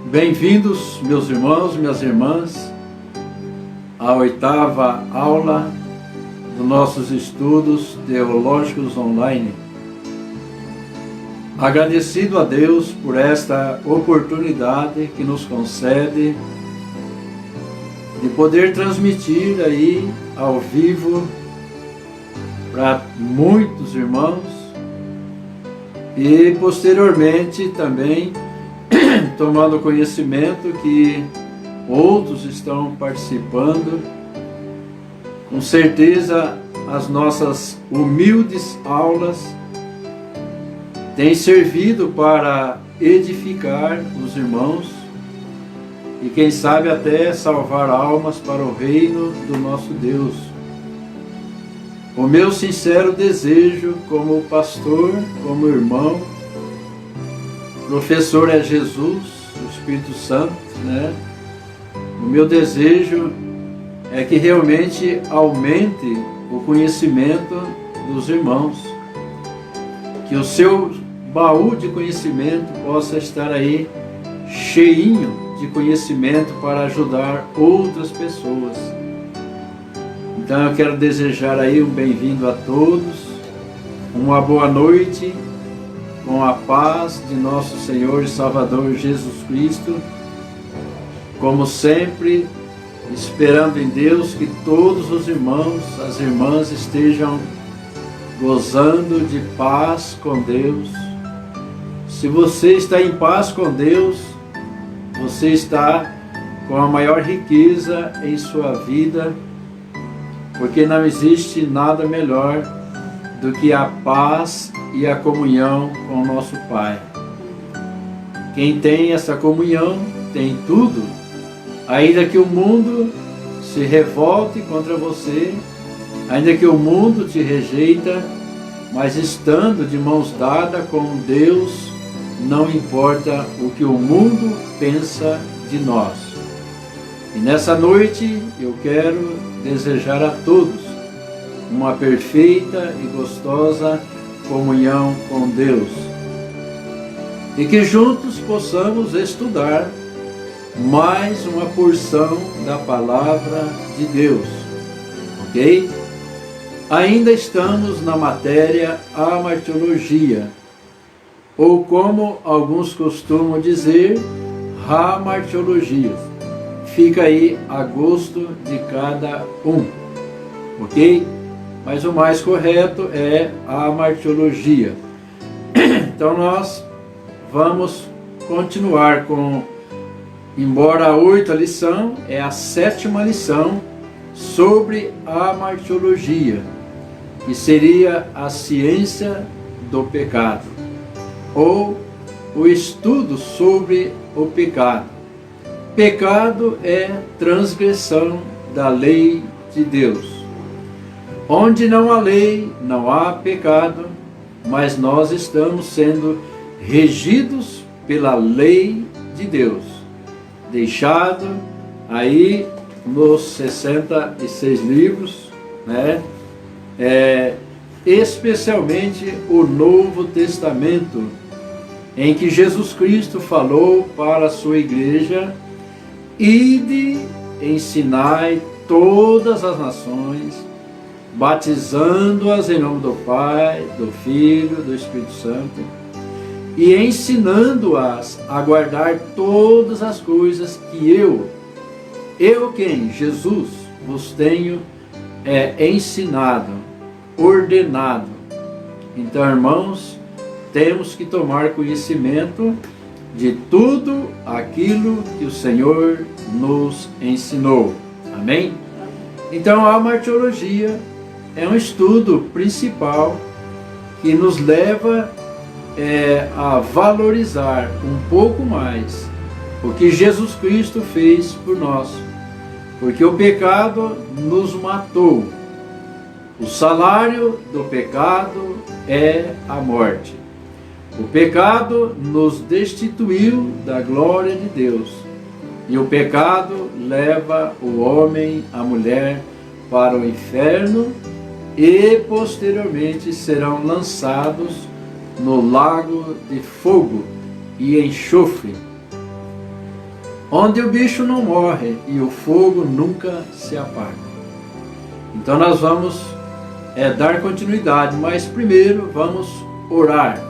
Bem-vindos, meus irmãos, minhas irmãs, à 8ª aula dos nossos estudos teológicos online. Agradecido a Deus por esta oportunidade que nos concede de poder transmitir aí ao vivo para muitos irmãos e posteriormente também tomando conhecimento que outros estão participando. Com certeza as nossas humildes aulas têm servido para edificar os irmãos e quem sabe até salvar almas para o reino do nosso Deus. O meu sincero desejo como pastor, como irmão, professor é Jesus, o Espírito Santo, né? O meu desejo é que realmente aumente o conhecimento dos irmãos, que o seu baú de conhecimento possa estar aí cheinho de conhecimento para ajudar outras pessoas. Então eu quero desejar aí um bem-vindo a todos, uma boa noite, com a paz de nosso Senhor e Salvador Jesus Cristo, como sempre, esperando em Deus que todos os irmãos, as irmãs estejam gozando de paz com Deus. Se você está em paz com Deus, você está com a maior riqueza em sua vida, porque não existe nada melhor do que a paz e a comunhão com o nosso Pai. Quem tem essa comunhão tem tudo, ainda que o mundo se revolte contra você, ainda que o mundo te rejeita, mas estando de mãos dadas com Deus, não importa o que o mundo pensa de nós. E nessa noite eu quero desejar a todos uma perfeita e gostosa comunhão com Deus, e que juntos possamos estudar mais uma porção da Palavra de Deus, ok? Ainda estamos na matéria Amartiologia, ou como alguns costumam dizer, Hamartiologia. Fica aí a gosto de cada um, ok? Mas o mais correto é a martiologia. Então nós vamos continuar com, embora a 8ª lição, é a 7ª lição sobre a martiologia, que seria a ciência do pecado, ou o estudo sobre o pecado. Pecado é transgressão da lei de Deus. Onde não há lei, não há pecado, mas nós estamos sendo regidos pela lei de Deus, deixado aí nos 66 livros, né? Especialmente o Novo Testamento, em que Jesus Cristo falou para a sua igreja: ide, ensinai todas as nações, batizando-as em nome do Pai, do Filho, do Espírito Santo, e ensinando-as a guardar todas as coisas que eu quem? Jesus, vos tenho ensinado, ordenado. Então, irmãos, temos que tomar conhecimento de tudo aquilo que o Senhor nos ensinou. Amém? Então, a martiologia é um estudo principal que nos leva a valorizar um pouco mais o que Jesus Cristo fez por nós, porque o pecado nos matou. O salário do pecado é a morte. O pecado nos destituiu da glória de Deus, e o pecado leva o homem, a mulher, para o inferno, e posteriormente serão lançados no lago de fogo e enxofre. onde o bicho não morre e o fogo nunca se apaga. Então nós vamos dar continuidade, mas primeiro vamos orar.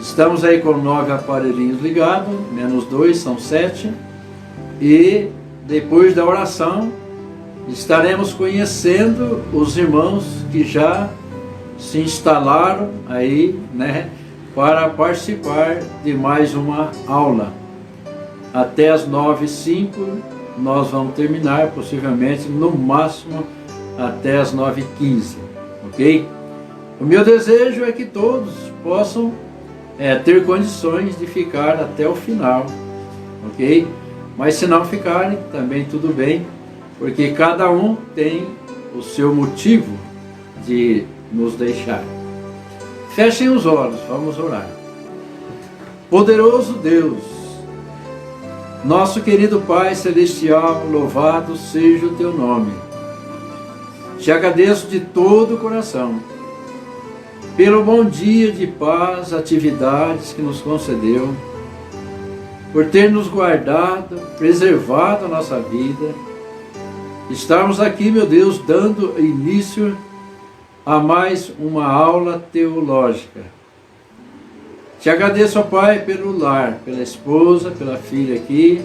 Estamos aí com 9 aparelhinhos ligados, menos 2, são 7. E depois da oração, estaremos conhecendo os irmãos que já se instalaram aí, né, para participar de mais uma aula. Até as 9h05 nós vamos terminar, possivelmente, no máximo, até as 9h15, ok? O meu desejo é que todos possam ter condições de ficar até o final, ok? Mas se não ficarem, também tudo bem, porque cada um tem o seu motivo de nos deixar. Fechem os olhos, vamos orar. Poderoso Deus, nosso querido Pai Celestial, louvado seja o Teu nome. Te agradeço de todo o coração pelo bom dia de paz, atividades que nos concedeu, por ter nos guardado, preservado a nossa vida. Estarmos aqui, meu Deus, dando início a mais uma aula teológica. Te agradeço, ó Pai, pelo lar, pela esposa, pela filha aqui,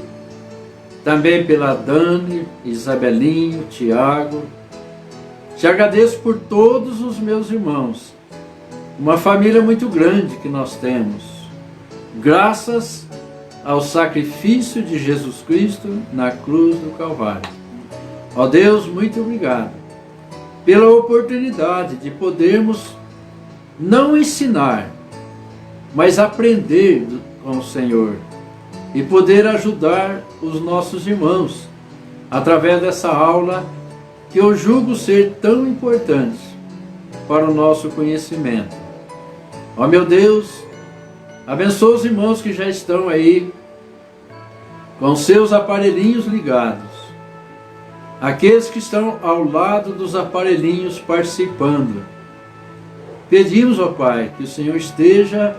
também pela Dani, Isabelinho, Tiago. Te agradeço por todos os meus irmãos, uma família muito grande que nós temos, graças ao sacrifício de Jesus Cristo na cruz do Calvário. Ó Deus, muito obrigado pela oportunidade de podermos não ensinar, mas aprender com o Senhor e poder ajudar os nossos irmãos através dessa aula que eu julgo ser tão importante para o nosso conhecimento. Ó meu Deus, abençoa os irmãos que já estão aí com seus aparelhinhos ligados, aqueles que estão ao lado dos aparelhinhos participando. Pedimos, ó Pai, que o Senhor esteja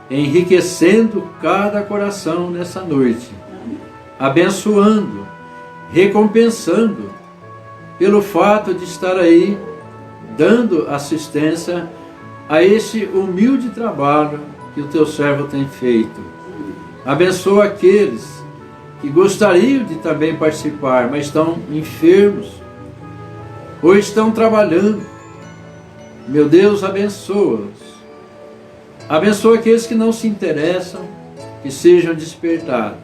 enriquecendo cada coração nessa noite, abençoando, recompensando pelo fato de estar aí dando assistência a esse humilde trabalho que o Teu servo tem feito. Abençoa aqueles que gostariam de também participar, mas estão enfermos ou estão trabalhando. Meu Deus, abençoa-os. Abençoa aqueles que não se interessam, que sejam despertados.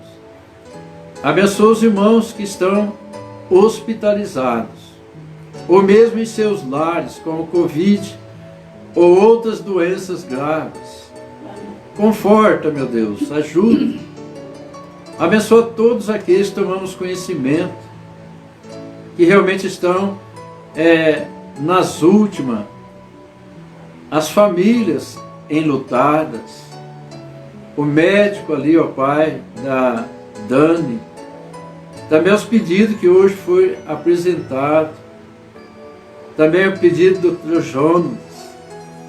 Abençoa os irmãos que estão hospitalizados, ou mesmo em seus lares, com o Covid ou outras doenças graves. Conforta, meu Deus, ajuda. Abençoa todos aqueles que tomamos conhecimento, que realmente estão nas últimas, as famílias enlutadas, o médico ali, ó Pai, da Dani, também os pedidos que hoje foi apresentado, também o pedido do Dr. Jonas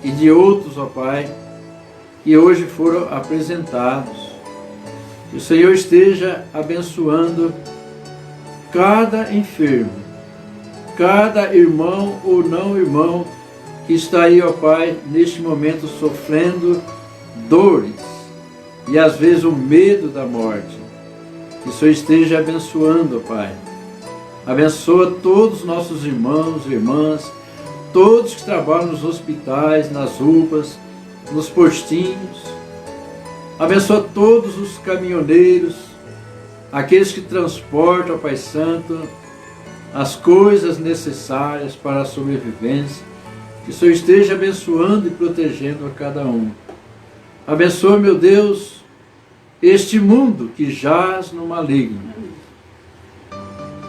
e de outros, ó Pai, que hoje foram apresentados. Que o Senhor esteja abençoando cada enfermo, cada irmão ou não irmão que está aí, ó Pai, neste momento sofrendo dores e às vezes o medo da morte. Que o Senhor esteja abençoando, ó Pai. Abençoa todos os nossos irmãos e irmãs, todos que trabalham nos hospitais, nas UPAs, nos postinhos. Abençoa todos os caminhoneiros, aqueles que transportam, ó Pai Santo, as coisas necessárias para a sobrevivência. Que o Senhor esteja abençoando e protegendo a cada um. Abençoa, meu Deus, este mundo que jaz no maligno.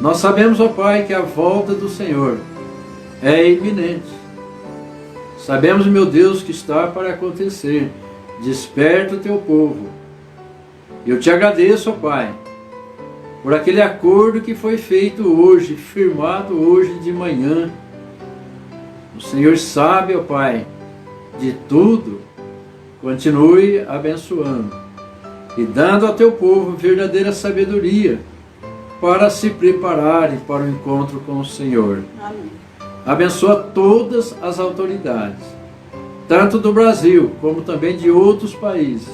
Nós sabemos, ó Pai, que a volta do Senhor é iminente. Sabemos, meu Deus, que está para acontecer. Desperta o Teu povo. Eu Te agradeço, ó Pai, por aquele acordo que foi feito hoje, firmado hoje de manhã. O Senhor sabe, ó Pai, de tudo. Continue abençoando. e dando ao teu povo verdadeira sabedoria para se prepararem para o encontro com o Senhor. Amém. Abençoa todas as autoridades, tanto do Brasil como também de outros países,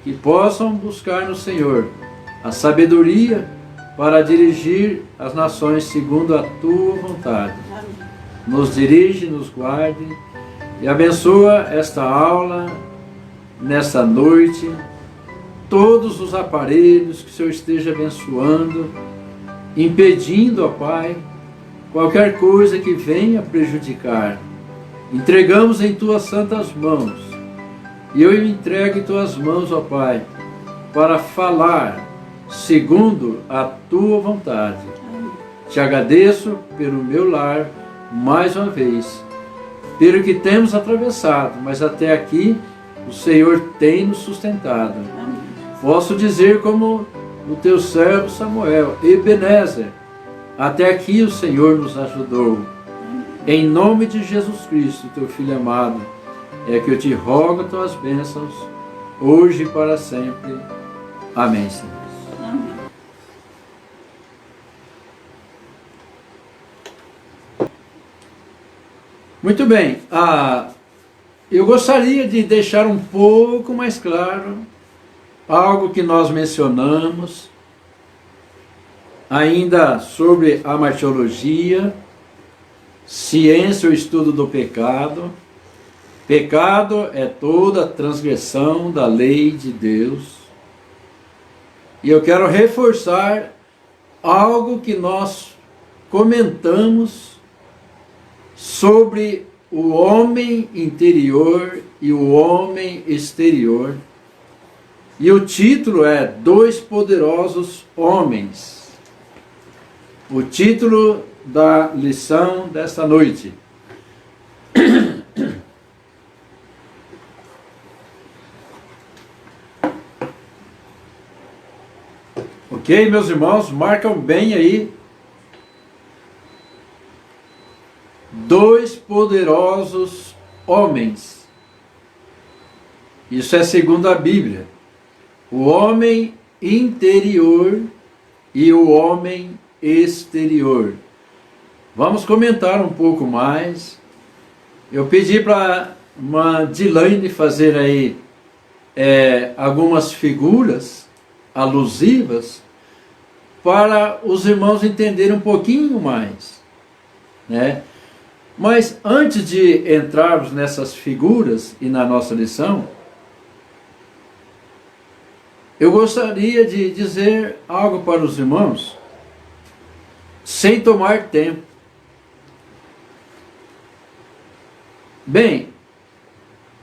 que possam buscar no Senhor a sabedoria para dirigir as nações segundo a tua vontade. Amém. Nos dirige, nos guarde e abençoa esta aula, nesta noite, todos os aparelhos que o Senhor esteja abençoando, impedindo, ó Pai, qualquer coisa que venha prejudicar. Entregamos em tuas santas mãos, e eu me entrego em tuas mãos, ó Pai, para falar segundo a tua vontade. Amém. Te agradeço pelo meu lar, mais uma vez, pelo que temos atravessado, mas até aqui o Senhor tem nos sustentado. Amém. Posso dizer como o teu servo Samuel, Ebenezer, até aqui o Senhor nos ajudou. Em nome de Jesus Cristo, teu Filho amado, é que eu te rogo as tuas bênçãos, hoje e para sempre. Amém, Senhor. Amém. Muito bem, eu gostaria de deixar um pouco mais claro algo que nós mencionamos ainda sobre a martiologia, ciência ou estudo do pecado. Pecado é toda transgressão da lei de Deus. E eu quero reforçar algo que nós comentamos sobre o homem interior e o homem exterior. E o título é Dois Poderosos Homens. O título da lição desta noite. Ok, meus irmãos, marcam bem aí. Dois poderosos homens. Isso é segundo a Bíblia. O homem interior e o homem exterior. Vamos comentar um pouco mais. Eu pedi para uma Dilaine fazer aí algumas figuras alusivas para os irmãos entenderem um pouquinho mais, né? Mas antes de entrarmos nessas figuras e na nossa lição, eu gostaria de dizer algo para os irmãos, sem tomar tempo. Bem,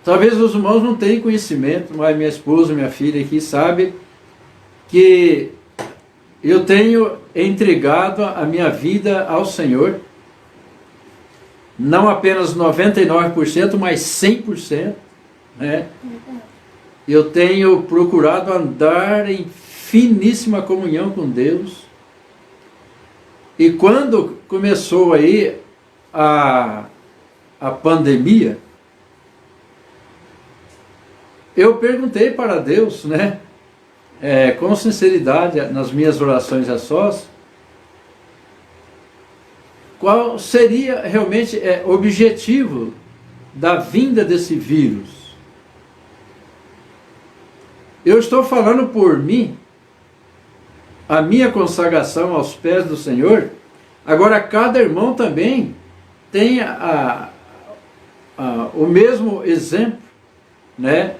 talvez os irmãos não tenham conhecimento, mas minha esposa, minha filha aqui sabe que eu tenho entregado a minha vida ao Senhor, não apenas 99%, mas 100%, né? Eu tenho procurado andar em finíssima comunhão com Deus. E quando começou aí a pandemia, eu perguntei para Deus, né? Com sinceridade, nas minhas orações a sós, qual seria realmente o objetivo da vinda desse vírus. Eu estou falando por mim, a minha consagração aos pés do Senhor. Agora cada irmão também tem o mesmo exemplo, né?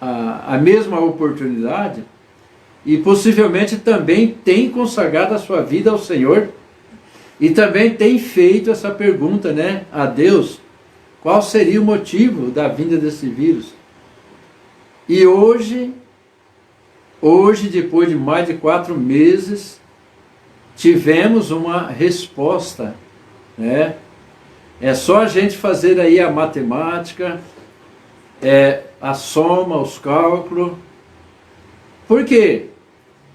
A mesma oportunidade, e possivelmente também tem consagrado a sua vida ao Senhor, e também tem feito essa pergunta, né, a Deus, qual seria o motivo da vinda desse vírus. E hoje, depois de mais de 4 meses, tivemos uma resposta, né? É só a gente fazer aí a matemática, a soma, os cálculos. Por quê?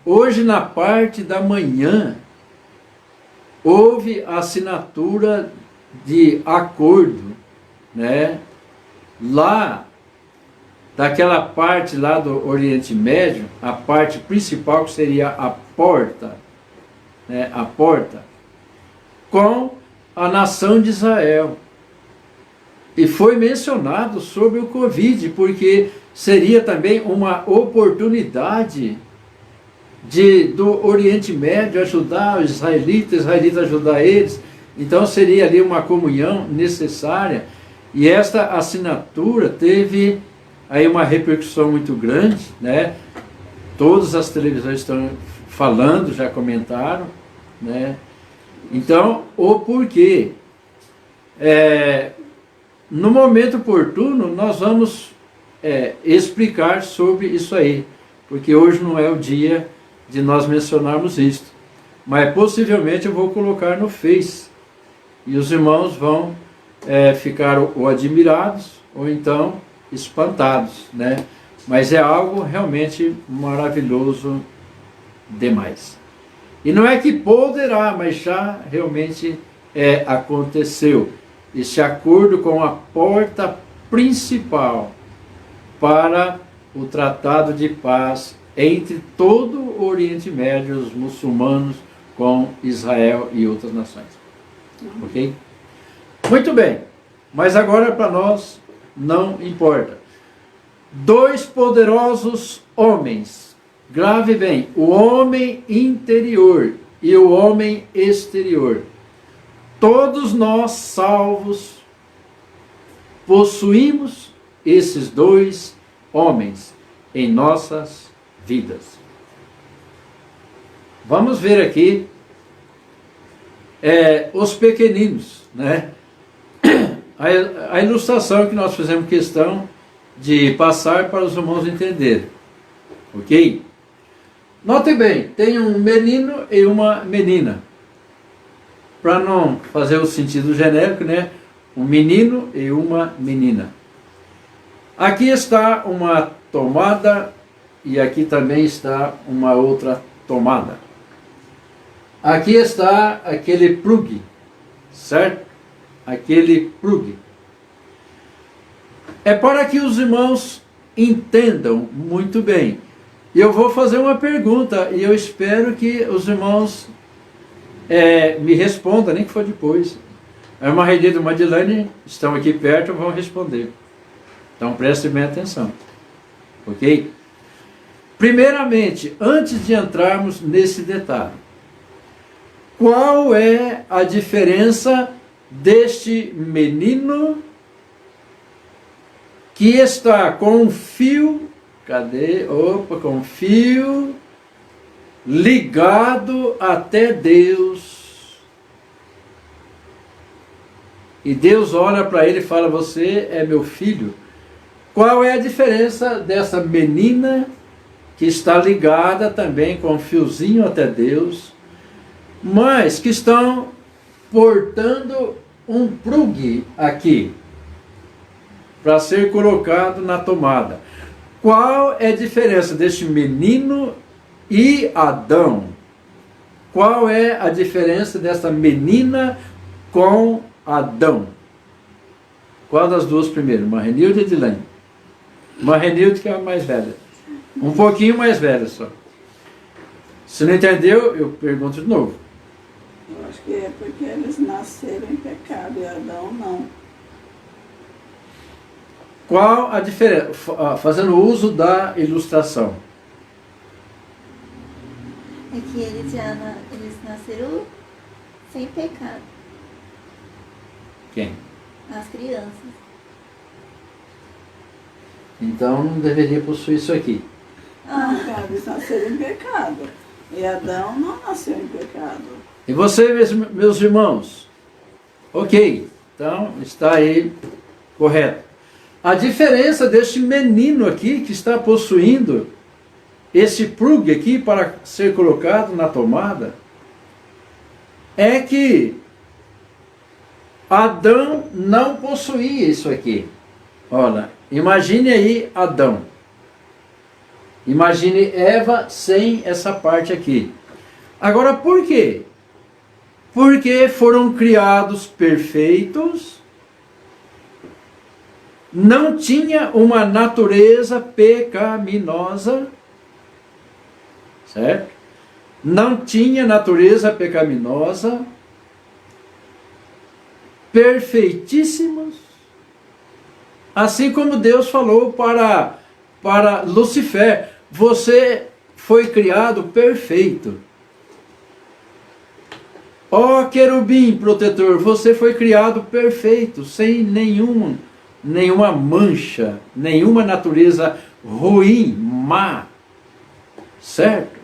Hoje, na parte da manhã, houve a assinatura de acordo, né? Lá daquela parte lá do Oriente Médio, a parte principal que seria a porta, né, a porta, com a nação de Israel. E foi mencionado sobre o Covid, porque seria também uma oportunidade do Oriente Médio ajudar os israelitas ajudar eles. Então seria ali uma comunhão necessária. E esta assinatura teve aí uma repercussão muito grande, né? Todas as televisões estão falando, já comentaram, né? Então, o porquê? No momento oportuno, nós vamos explicar sobre isso aí, porque hoje não é o dia de nós mencionarmos isto, mas possivelmente eu vou colocar no Face, e os irmãos vão ficar ou admirados, ou então espantados, né? Mas é algo realmente maravilhoso demais. E não é que poderá, mas já realmente aconteceu. Esse acordo com a porta principal para o tratado de paz entre todo o Oriente Médio, os muçulmanos, com Israel e outras nações. Ok? Muito bem, mas agora para nós não importa. Dois poderosos homens, grave bem, o homem interior e o homem exterior. Todos nós salvos possuímos esses dois homens em nossas vidas. Vamos ver aqui os pequeninos, né? A ilustração que nós fizemos questão de passar para os irmãos entenderem, ok? Note bem, tem um menino e uma menina. Para não fazer o sentido genérico, né? Um menino e uma menina. Aqui está uma tomada e aqui também está uma outra tomada. Aqui está aquele plug, certo? Aquele plug. É para que os irmãos entendam muito bem. E eu vou fazer uma pergunta e eu espero que os irmãos me respondam, nem que for depois. A irmã Renilda e a irmã Dilane estão aqui perto e vão responder. Então prestem bem atenção. Ok? Primeiramente, antes de entrarmos nesse detalhe, qual é a diferença deste menino que está com um fio, com um fio ligado até Deus, e Deus olha para ele e fala: você é meu filho. Qual é a diferença dessa menina que está ligada também com um fiozinho até Deus, mas que estão portando um plug aqui para ser colocado na tomada? Qual é a diferença deste menino e Adão? Qual é a diferença dessa menina com Adão? Qual das duas primeiro? Irmã Renilde e Dilane? Irmã Renilde, que é a mais velha. Um pouquinho mais velha só. Se não entendeu, eu pergunto de novo. Eu acho que é porque eles nasceram em pecado e Adão não. Qual a diferença? Fazendo uso da ilustração. É que eles nasceram sem pecado. Quem? As crianças. Então não deveria possuir isso aqui. Eles nasceram em pecado. E Adão não nasceu em pecado. E você, meus irmãos? Ok, então está aí correto. A diferença deste menino aqui que está possuindo esse plug aqui para ser colocado na tomada é que Adão não possuía isso aqui. Olha, imagine aí Adão. Imagine Eva sem essa parte aqui. Agora, por quê? Porque foram criados perfeitos não tinha uma natureza pecaminosa, certo? Não tinha natureza pecaminosa, perfeitíssimos, assim como Deus falou para Lucifer: você foi criado perfeito. Ó querubim protetor, você foi criado perfeito, sem nenhuma mancha, nenhuma natureza ruim, má, certo?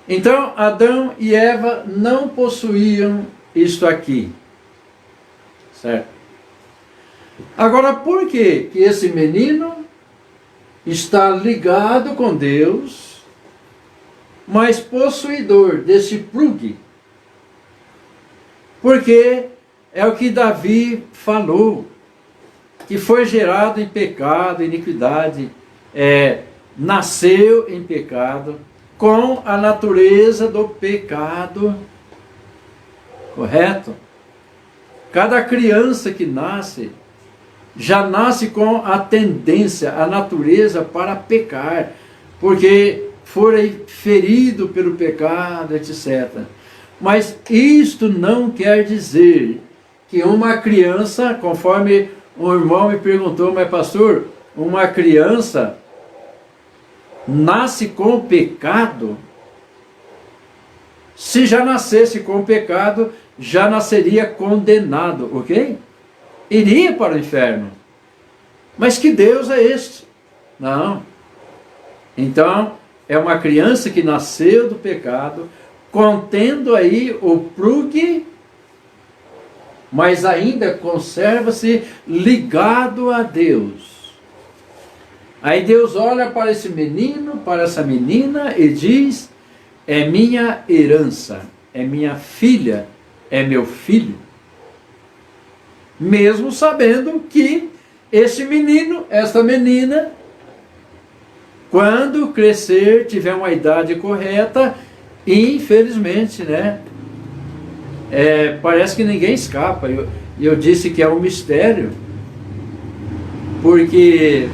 Então, Adão e Eva não possuíam isto aqui, certo? Agora, por que esse menino está ligado com Deus, mas possuidor desse plug? Porque é o que Davi falou, que foi gerado em pecado, iniquidade, nasceu em pecado, com a natureza do pecado, correto? Cada criança que nasce, já nasce com a tendência, a natureza para pecar, porque foi ferido pelo pecado, etc. Mas isto não quer dizer que uma criança, conforme um irmão me perguntou: mas pastor, uma criança nasce com pecado? Se já nascesse com pecado, já nasceria condenado, ok? Iria para o inferno. Mas que Deus é este? Não. Então, é uma criança que nasceu do pecado, contendo aí o plug, mas ainda conserva-se ligado a Deus. Aí Deus olha para esse menino, para essa menina e diz: é minha herança, é minha filha, é meu filho. Mesmo sabendo que esse menino, esta menina, quando crescer, tiver uma idade correta, infelizmente, né? Parece que ninguém escapa. Eu disse que é um mistério, porque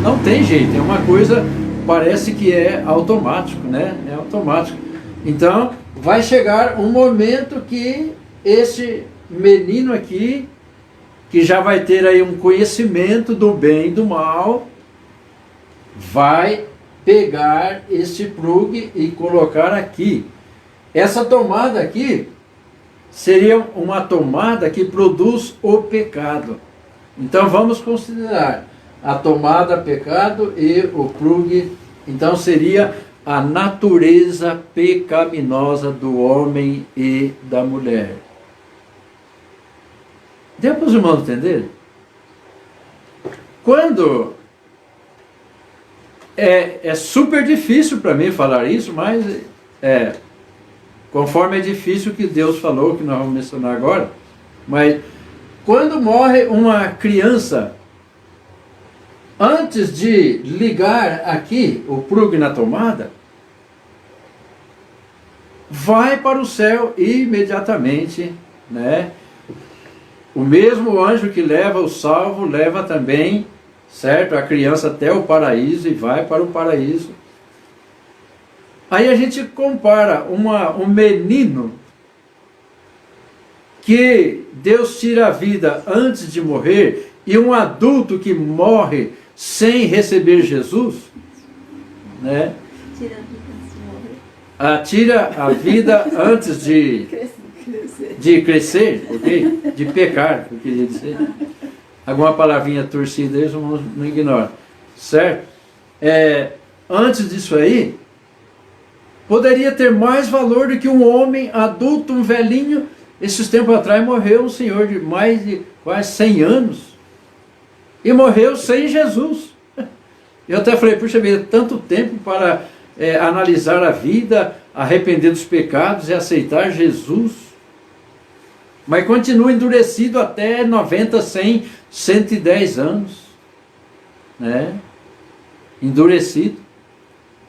não tem jeito, é uma coisa, parece que é automático, né? É automático. Então, vai chegar um momento que esse menino aqui, que já vai ter aí um conhecimento do bem e do mal, vai pegar este plug e colocar aqui. Essa tomada aqui seria uma tomada que produz o pecado. Então vamos considerar a tomada pecado e o plug. Então seria a natureza pecaminosa do homem e da mulher. Deu para os irmãos entenderem? Quando é super difícil para mim falar isso, mas conforme é difícil que Deus falou, que nós vamos mencionar agora, mas quando morre uma criança, antes de ligar aqui o plug na tomada, vai para o céu imediatamente, né? O mesmo anjo que leva o salvo, leva também, certo, a criança até o paraíso e vai para o paraíso. Aí a gente compara um menino que Deus tira a vida antes de morrer e um adulto que morre sem receber Jesus, né? Tira a vida antes de crescer, ok? De pecar, eu queria dizer. Alguma palavrinha torcida aí, não ignora, certo? Antes disso aí, poderia ter mais valor do que um homem adulto, um velhinho. Esses tempos atrás morreu um senhor de mais de quase 100 anos e morreu sem Jesus. Eu até falei: puxa vida, tanto tempo para analisar a vida, arrepender dos pecados e aceitar Jesus. Mas continua endurecido até 90, 100, 110 anos, né? Endurecido.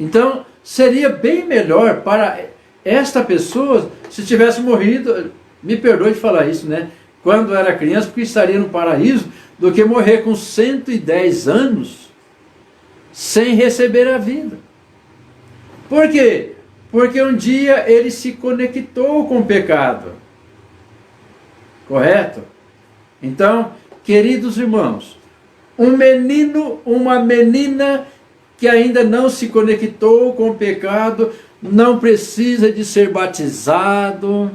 Então, seria bem melhor para esta pessoa se tivesse morrido, me perdoe de falar isso, né? Quando era criança, porque estaria no paraíso, do que morrer com 110 anos sem receber a vida. Por quê? Porque um dia ele se conectou com o pecado. Correto? Então, queridos irmãos, um menino, uma menina que ainda não se conectou com o pecado, não precisa de ser batizado,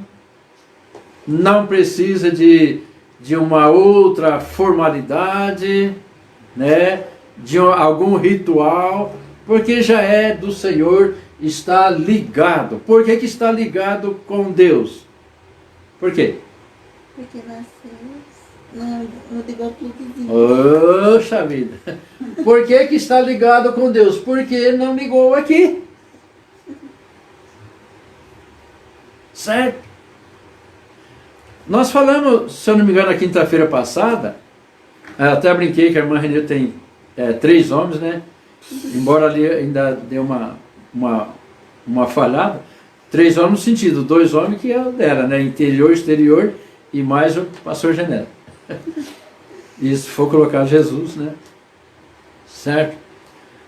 não precisa de uma outra formalidade, né, de algum ritual, porque já é do Senhor, está ligado. Por que está ligado com Deus? Por quê? Porque nasceu no igual pluguezinho. Poxa vida! Por que está ligado com Deus? Porque ele não ligou aqui. Certo? Nós falamos, se eu não me engano, na quinta-feira passada, até brinquei que a irmã Renê tem 3 homens, né? Embora ali ainda deu uma falhada. 3 homens no sentido, 2 homens que é o dela, né? Interior, exterior e mais o pastor Genero. E se for colocar Jesus, né? Certo?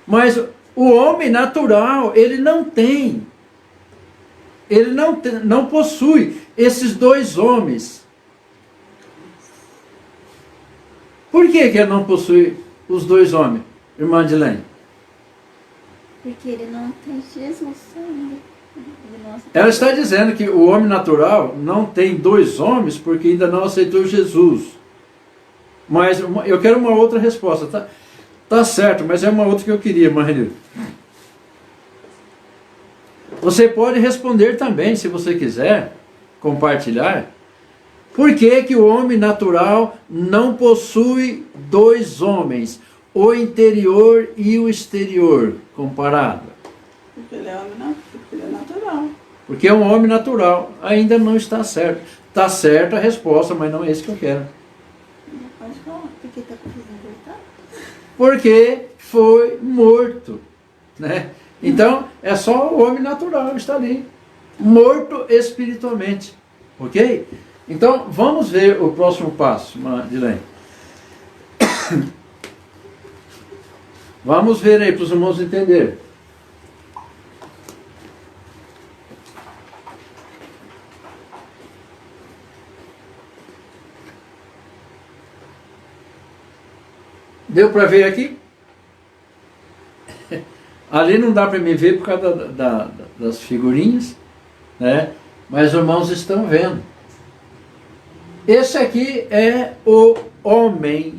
Mas o homem natural, ele não possui esses 2 homens. Por que ele não possui os 2 homens, irmã Adilene? Porque ele não tem Jesus ainda. Ela está dizendo que o homem natural não tem 2 homens porque ainda não aceitou Jesus. Mas eu quero uma outra resposta. Tá certo, mas é uma outra que eu queria, irmã Renê. Você pode responder também, se você quiser compartilhar, por que o homem natural não possui 2 homens, o interior e o exterior, comparado? Porque ele é homem, porque ele é natural. Porque um homem natural ainda não está certo. Está certa a resposta, mas não é isso que eu quero. Pode falar. Porque está precisando voltar? Porque foi morto, né? Então, é só o homem natural que está ali, morto espiritualmente, ok? Então, vamos ver o próximo passo, Madilene. Vamos ver aí, para os irmãos entenderem. Deu para ver aqui? Ali não dá para me ver por causa das figurinhas, né? Mas os irmãos estão vendo. Esse aqui é o homem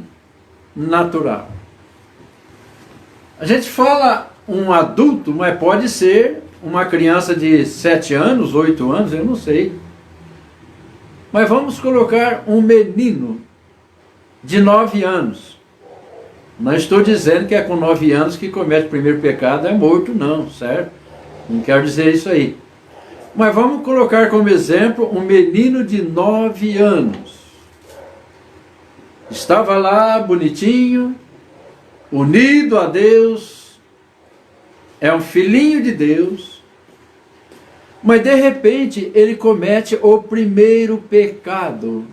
natural. A gente fala um adulto, mas pode ser uma criança de 7 anos, 8 anos, eu não sei. Mas vamos colocar um menino de 9 anos. Não estou dizendo que é com 9 anos que comete o primeiro pecado, é morto, não, certo? Não quero dizer isso aí. Mas vamos colocar como exemplo um menino de 9 anos. Estava lá, bonitinho, unido a Deus, é um filhinho de Deus, mas de repente ele comete o primeiro pecado.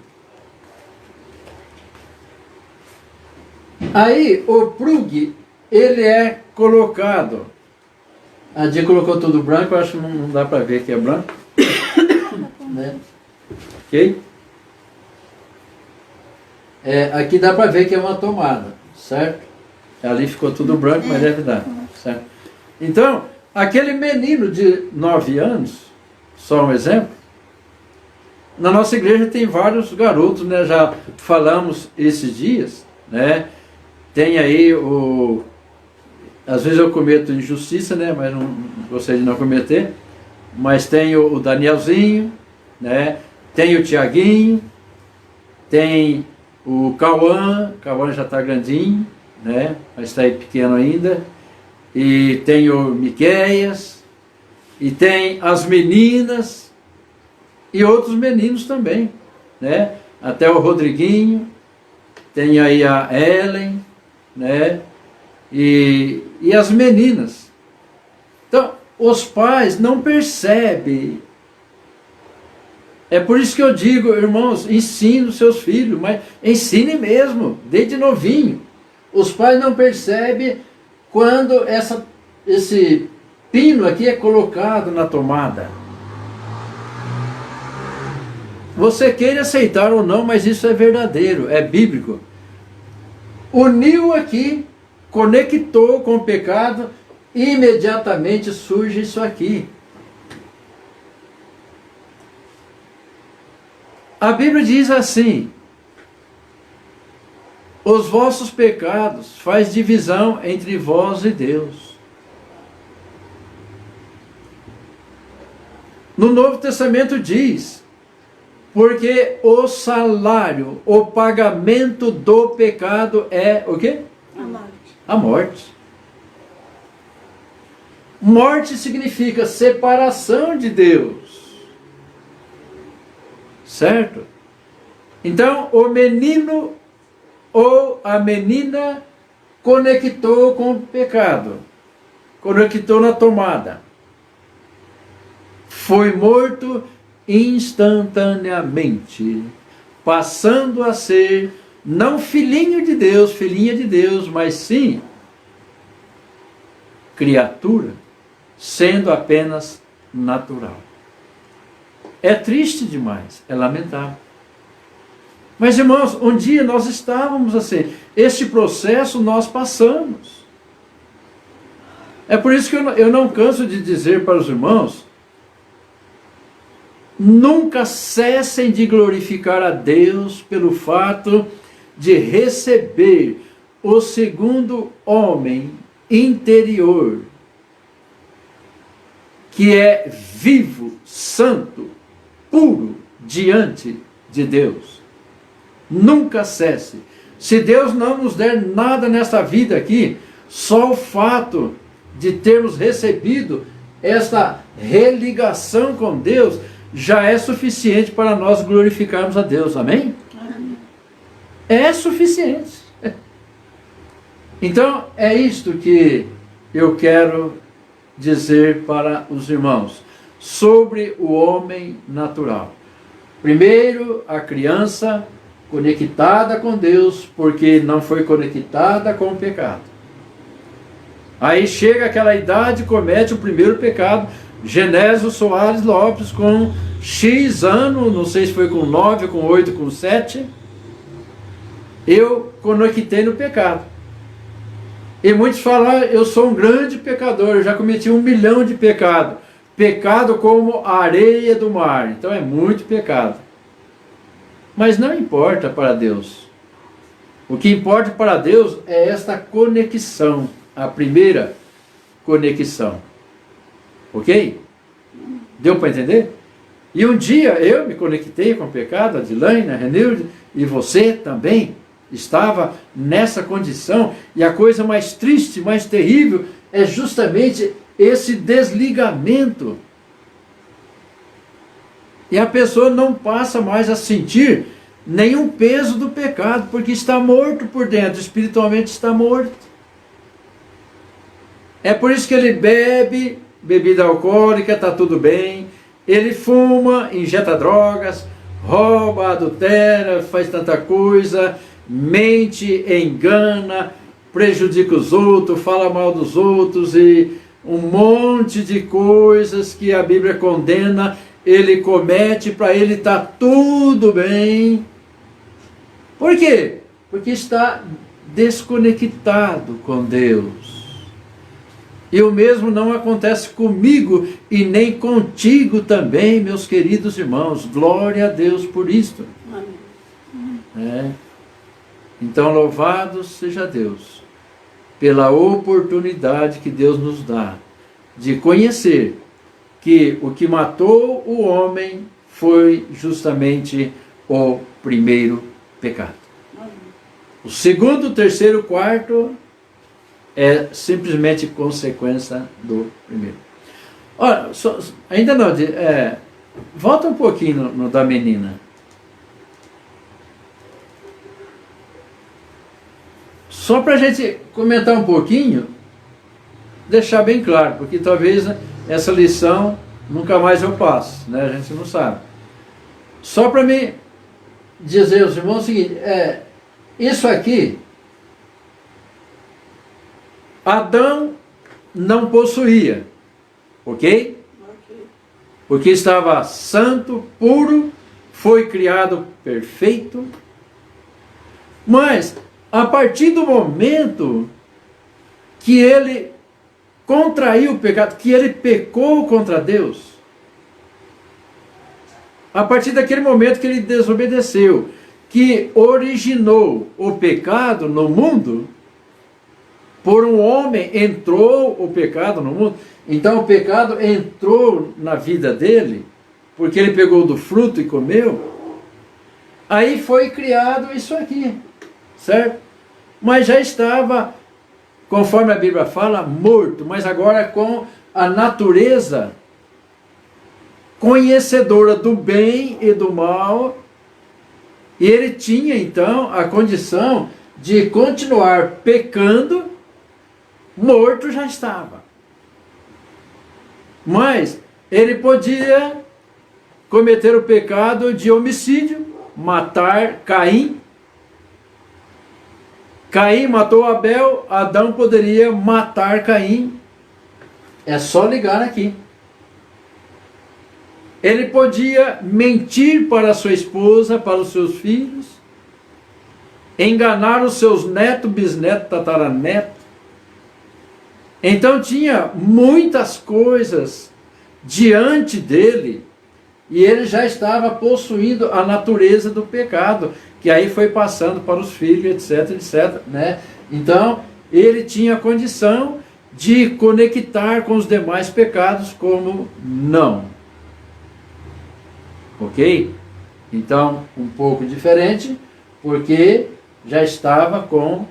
Aí o plug, ele é colocado. A Dia colocou tudo branco, eu acho que não dá para ver que é branco. Né? Ok? Aqui dá para ver que é uma tomada, certo? Ali ficou tudo branco, mas deve dar, certo? Então, aquele menino de 9 anos, só um exemplo, na nossa igreja tem vários garotos, né? Já falamos esses dias, né? Tem aí às vezes eu cometo injustiça, né? Mas não gostaria de não cometer. Mas tem o Danielzinho, né? Tem o Tiaguinho, tem o Cauã já está grandinho, né? Mas está aí pequeno ainda. E tem o Miqueias, e tem as meninas, e outros meninos também, né? Até o Rodriguinho, tem aí a Ellen, né? E as meninas. Então, os pais não percebem É por isso que eu digo, irmãos, ensine os seus filhos, mas ensine mesmo, desde novinho. Os pais não percebem quando esse pino aqui é colocado na tomada. Você queira aceitar ou não, mas isso é verdadeiro, é bíblico. Uniu aqui, conectou com o pecado, imediatamente surge isso aqui. A Bíblia diz assim: os vossos pecados faz divisão entre vós e Deus. No Novo Testamento diz: porque o salário, o pagamento do pecado é o quê? A morte. A morte. Morte significa separação de Deus. Certo? Então, o menino ou a menina conectou com o pecado. Conectou na tomada. Foi morto instantaneamente, passando a ser não filhinho de Deus, filhinha de Deus, mas sim criatura, sendo apenas natural. É triste demais, é lamentável. Mas, irmãos, um dia nós estávamos assim, este processo nós passamos. É por isso que eu não canso de dizer para os irmãos: nunca cessem de glorificar a Deus pelo fato de receber o segundo homem interior, que é vivo, santo, puro diante de Deus. Nunca cesse. Se Deus não nos der nada nesta vida aqui, só o fato de termos recebido esta religação com Deus já é suficiente para nós glorificarmos a Deus. Amém? Amém. É suficiente. Então, é isto que eu quero dizer para os irmãos sobre o homem natural. Primeiro, a criança conectada com Deus, porque não foi conectada com o pecado. Aí chega aquela idade e comete o primeiro pecado. Genésio Soares Lopes, com X anos, não sei se foi com 9, com 8, com 7, eu conectei no pecado. E muitos falam: eu sou um grande pecador, eu já cometi 1 milhão de pecados. Pecado como a areia do mar. Então é muito pecado. Mas não importa para Deus. O que importa para Deus é esta conexão, a primeira conexão. Ok? Deu para entender? E um dia eu me conectei com o pecado, a Dilaine, a Renilde, e você também estava nessa condição. E a coisa mais triste, mais terrível, é justamente esse desligamento. E a pessoa não passa mais a sentir nenhum peso do pecado, porque está morto por dentro, espiritualmente está morto. É por isso que ele bebe bebida alcoólica, está tudo bem. Ele fuma, injeta drogas, rouba, adultera, faz tanta coisa, mente, engana, prejudica os outros, fala mal dos outros e um monte de coisas que a Bíblia condena. Ele comete, para ele estar tudo bem. Por quê? Porque está desconectado com Deus. E o mesmo não acontece comigo e nem contigo também, meus queridos irmãos. Glória a Deus por isto. Amém. Então, louvado seja Deus pela oportunidade que Deus nos dá de conhecer que o que matou o homem foi justamente o primeiro pecado. O segundo, o terceiro, o quarto é simplesmente consequência do primeiro. Olha, ainda não, volta um pouquinho no da menina. Só para a gente comentar um pouquinho, deixar bem claro, porque talvez essa lição nunca mais eu passo, né? A gente não sabe. só para me dizer aos irmãos o seguinte, isso aqui, Adão não possuía, ok? Ok. Porque estava santo, puro, foi criado perfeito. Mas, a partir do momento que ele contraiu o pecado, que ele pecou contra Deus, a partir daquele momento que ele desobedeceu, que originou o pecado no mundo, por um homem entrou o pecado no mundo, então o pecado entrou na vida dele, porque ele pegou do fruto e comeu, aí foi criado isso aqui, certo? Mas já estava, conforme a Bíblia fala, morto, mas agora com a natureza conhecedora do bem e do mal, e ele tinha então a condição de continuar pecando, morto já estava. Mas ele podia cometer o pecado de homicídio, matar Caim. Caim matou Abel, Adão poderia matar Caim. É só ligar aqui. Ele podia mentir para sua esposa, para os seus filhos, enganar os seus netos, bisnetos, tataranetos. Então tinha muitas coisas diante dele, e ele já estava possuindo a natureza do pecado, que aí foi passando para os filhos, etc, etc, né? Então, ele tinha a condição de conectar com os demais pecados, como não. Ok? Então, um pouco diferente, porque já estava com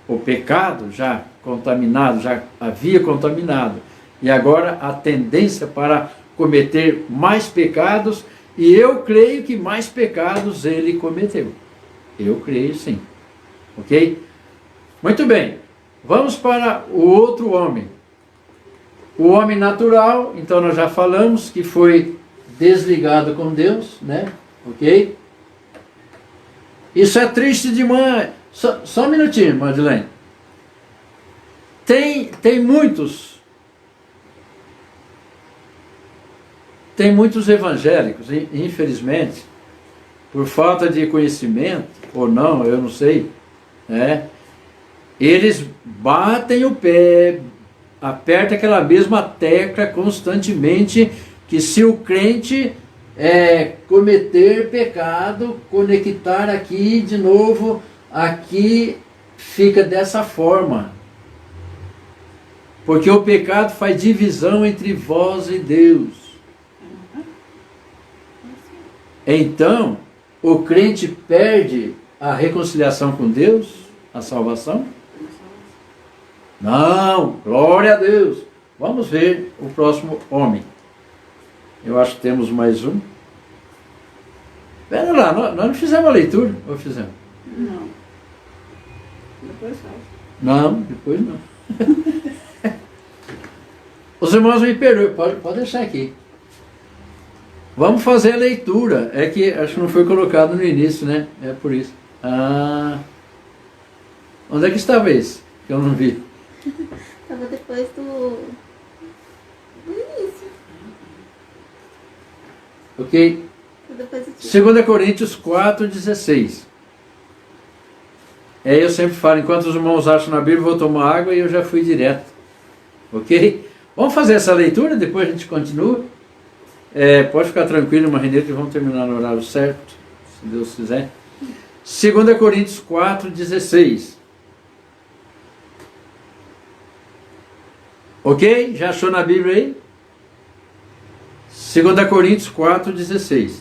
o pecado já contaminado, já havia contaminado. E agora a tendência para cometer mais pecados, e eu creio que mais pecados ele cometeu. Eu creio sim. Ok? Muito bem. Vamos para o outro homem. O homem natural, então nós já falamos que foi desligado com Deus, né? Ok? Isso é triste demais. Só um minutinho, Madeleine. Tem muitos evangélicos, infelizmente, por falta de conhecimento, ou não, eu não sei, né? Eles batem o pé, apertam aquela mesma tecla constantemente, que se o crente cometer pecado, conectar aqui de novo, aqui fica dessa forma. Porque o pecado faz divisão entre vós e Deus. Então, o crente perde a reconciliação com Deus, a salvação? Não, glória a Deus. Vamos ver o próximo homem. Eu acho que temos mais um. Pera lá, nós não fizemos a leitura, ou fizemos? Não. Depois faz. Não, depois não. Os irmãos me perdoem, pode deixar aqui. Vamos fazer a leitura. É que acho que não foi colocado no início, né? É por isso. Onde é que estava esse? Que eu não vi. Estava depois do início. Ok? Depois do 2 Coríntios 4,16. Eu sempre falo, enquanto os irmãos acham na Bíblia, vou tomar água e eu já fui direto. Ok? Vamos fazer essa leitura, depois a gente continua. Pode ficar tranquilo, Marineiro, que vamos terminar no horário certo, se Deus quiser. 2 Coríntios 4,16. Ok? Já achou na Bíblia aí? 2 Coríntios 4,16.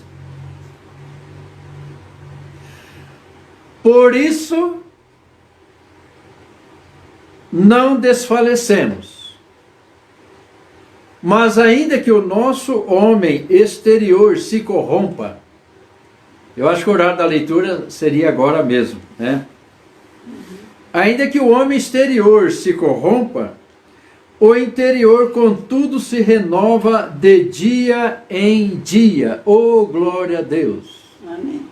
Por isso, não desfalecemos. Mas ainda que o nosso homem exterior se corrompa, eu acho que o horário da leitura seria agora mesmo, né? Ainda que o homem exterior se corrompa, O interior, contudo, se renova de dia em dia. Oh, glória a Deus! Amém.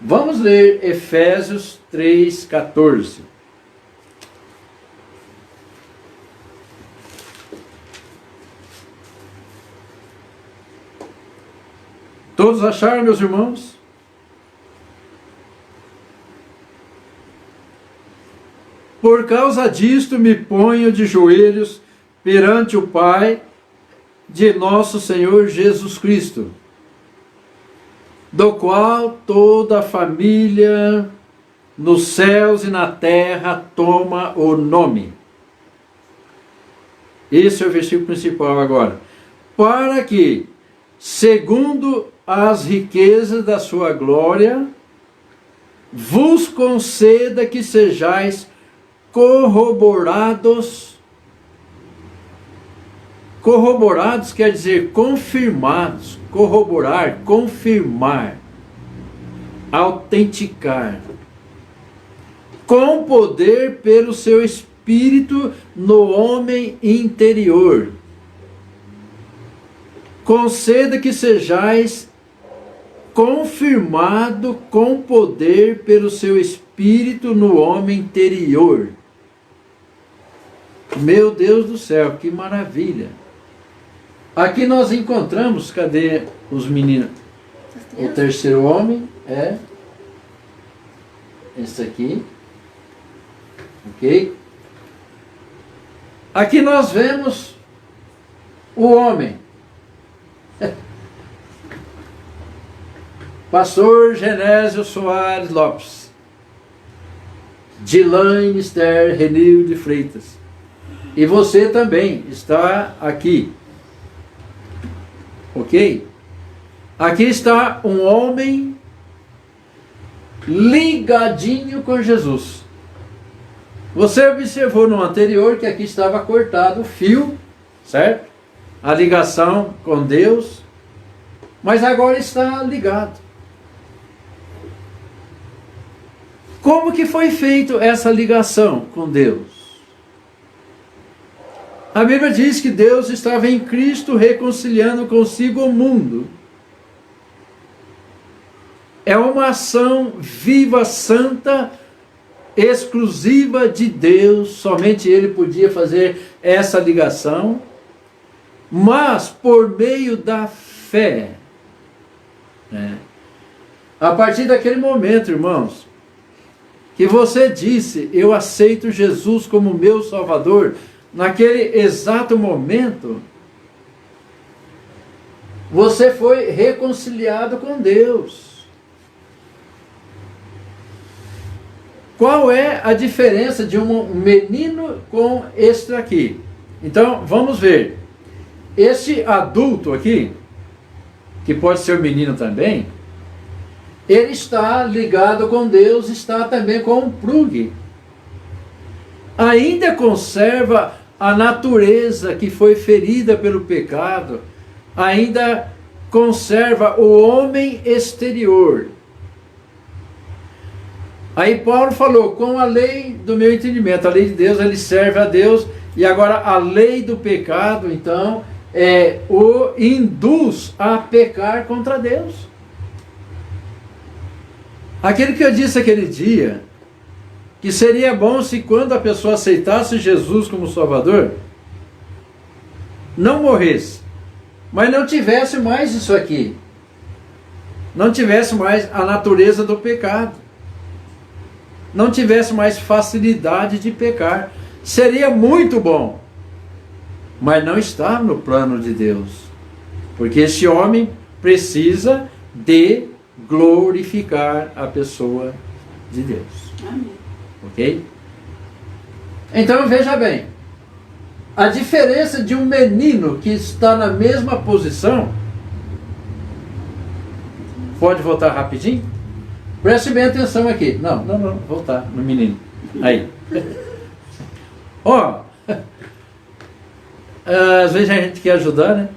Vamos ler Efésios 3,14. Todos acharam, meus irmãos? Por causa disto me ponho de joelhos perante o Pai de nosso Senhor Jesus Cristo, do qual toda a família nos céus e na terra toma o nome. Esse é o versículo principal agora. Para que, segundo as riquezas da sua glória, vos conceda que sejais corroborados. Corroborados quer dizer confirmados. Corroborar, confirmar, autenticar. Com poder pelo seu Espírito no homem interior. Conceda que sejais confirmado com poder pelo seu Espírito no homem interior. Meu Deus do céu, que maravilha! Aqui nós encontramos, cadê os meninos? O terceiro homem é esse aqui. Ok? Aqui nós vemos o homem. Pastor Genésio Soares Lopes, Dilaine Esther Renil de Freitas. E você também está aqui. Ok? Aqui está um homem ligadinho com Jesus. Você observou no anterior que aqui estava cortado o fio, certo? A ligação com Deus. Mas agora está ligado. Como que foi feita essa ligação com Deus? A Bíblia diz que Deus estava em Cristo reconciliando consigo o mundo. É uma ação viva, santa, exclusiva de Deus. Somente Ele podia fazer essa ligação. Mas por meio da fé. A partir daquele momento, irmãos, que você disse, eu aceito Jesus como meu Salvador, naquele exato momento, você foi reconciliado com Deus. Qual é a diferença de um menino com este aqui? Então, vamos ver. Este adulto aqui, que pode ser menino também, ele está ligado com Deus, está também com um plugue. Ainda conserva a natureza que foi ferida pelo pecado, ainda conserva o homem exterior. Aí Paulo falou, com a lei do meu entendimento, a lei de Deus, ele serve a Deus, e agora a lei do pecado, então, o induz a pecar contra Deus. Aquilo que eu disse aquele dia, que seria bom se quando a pessoa aceitasse Jesus como Salvador, não morresse, mas não tivesse mais isso aqui, não tivesse mais a natureza do pecado, não tivesse mais facilidade de pecar. Seria muito bom, mas não está no plano de Deus, porque este homem precisa de glorificar a pessoa de Deus. Amém. Ok? Então veja bem, a diferença de um menino que está na mesma posição, pode voltar rapidinho? Preste bem atenção aqui. Não, voltar no menino. Aí. Ó, às vezes a gente quer ajudar, né?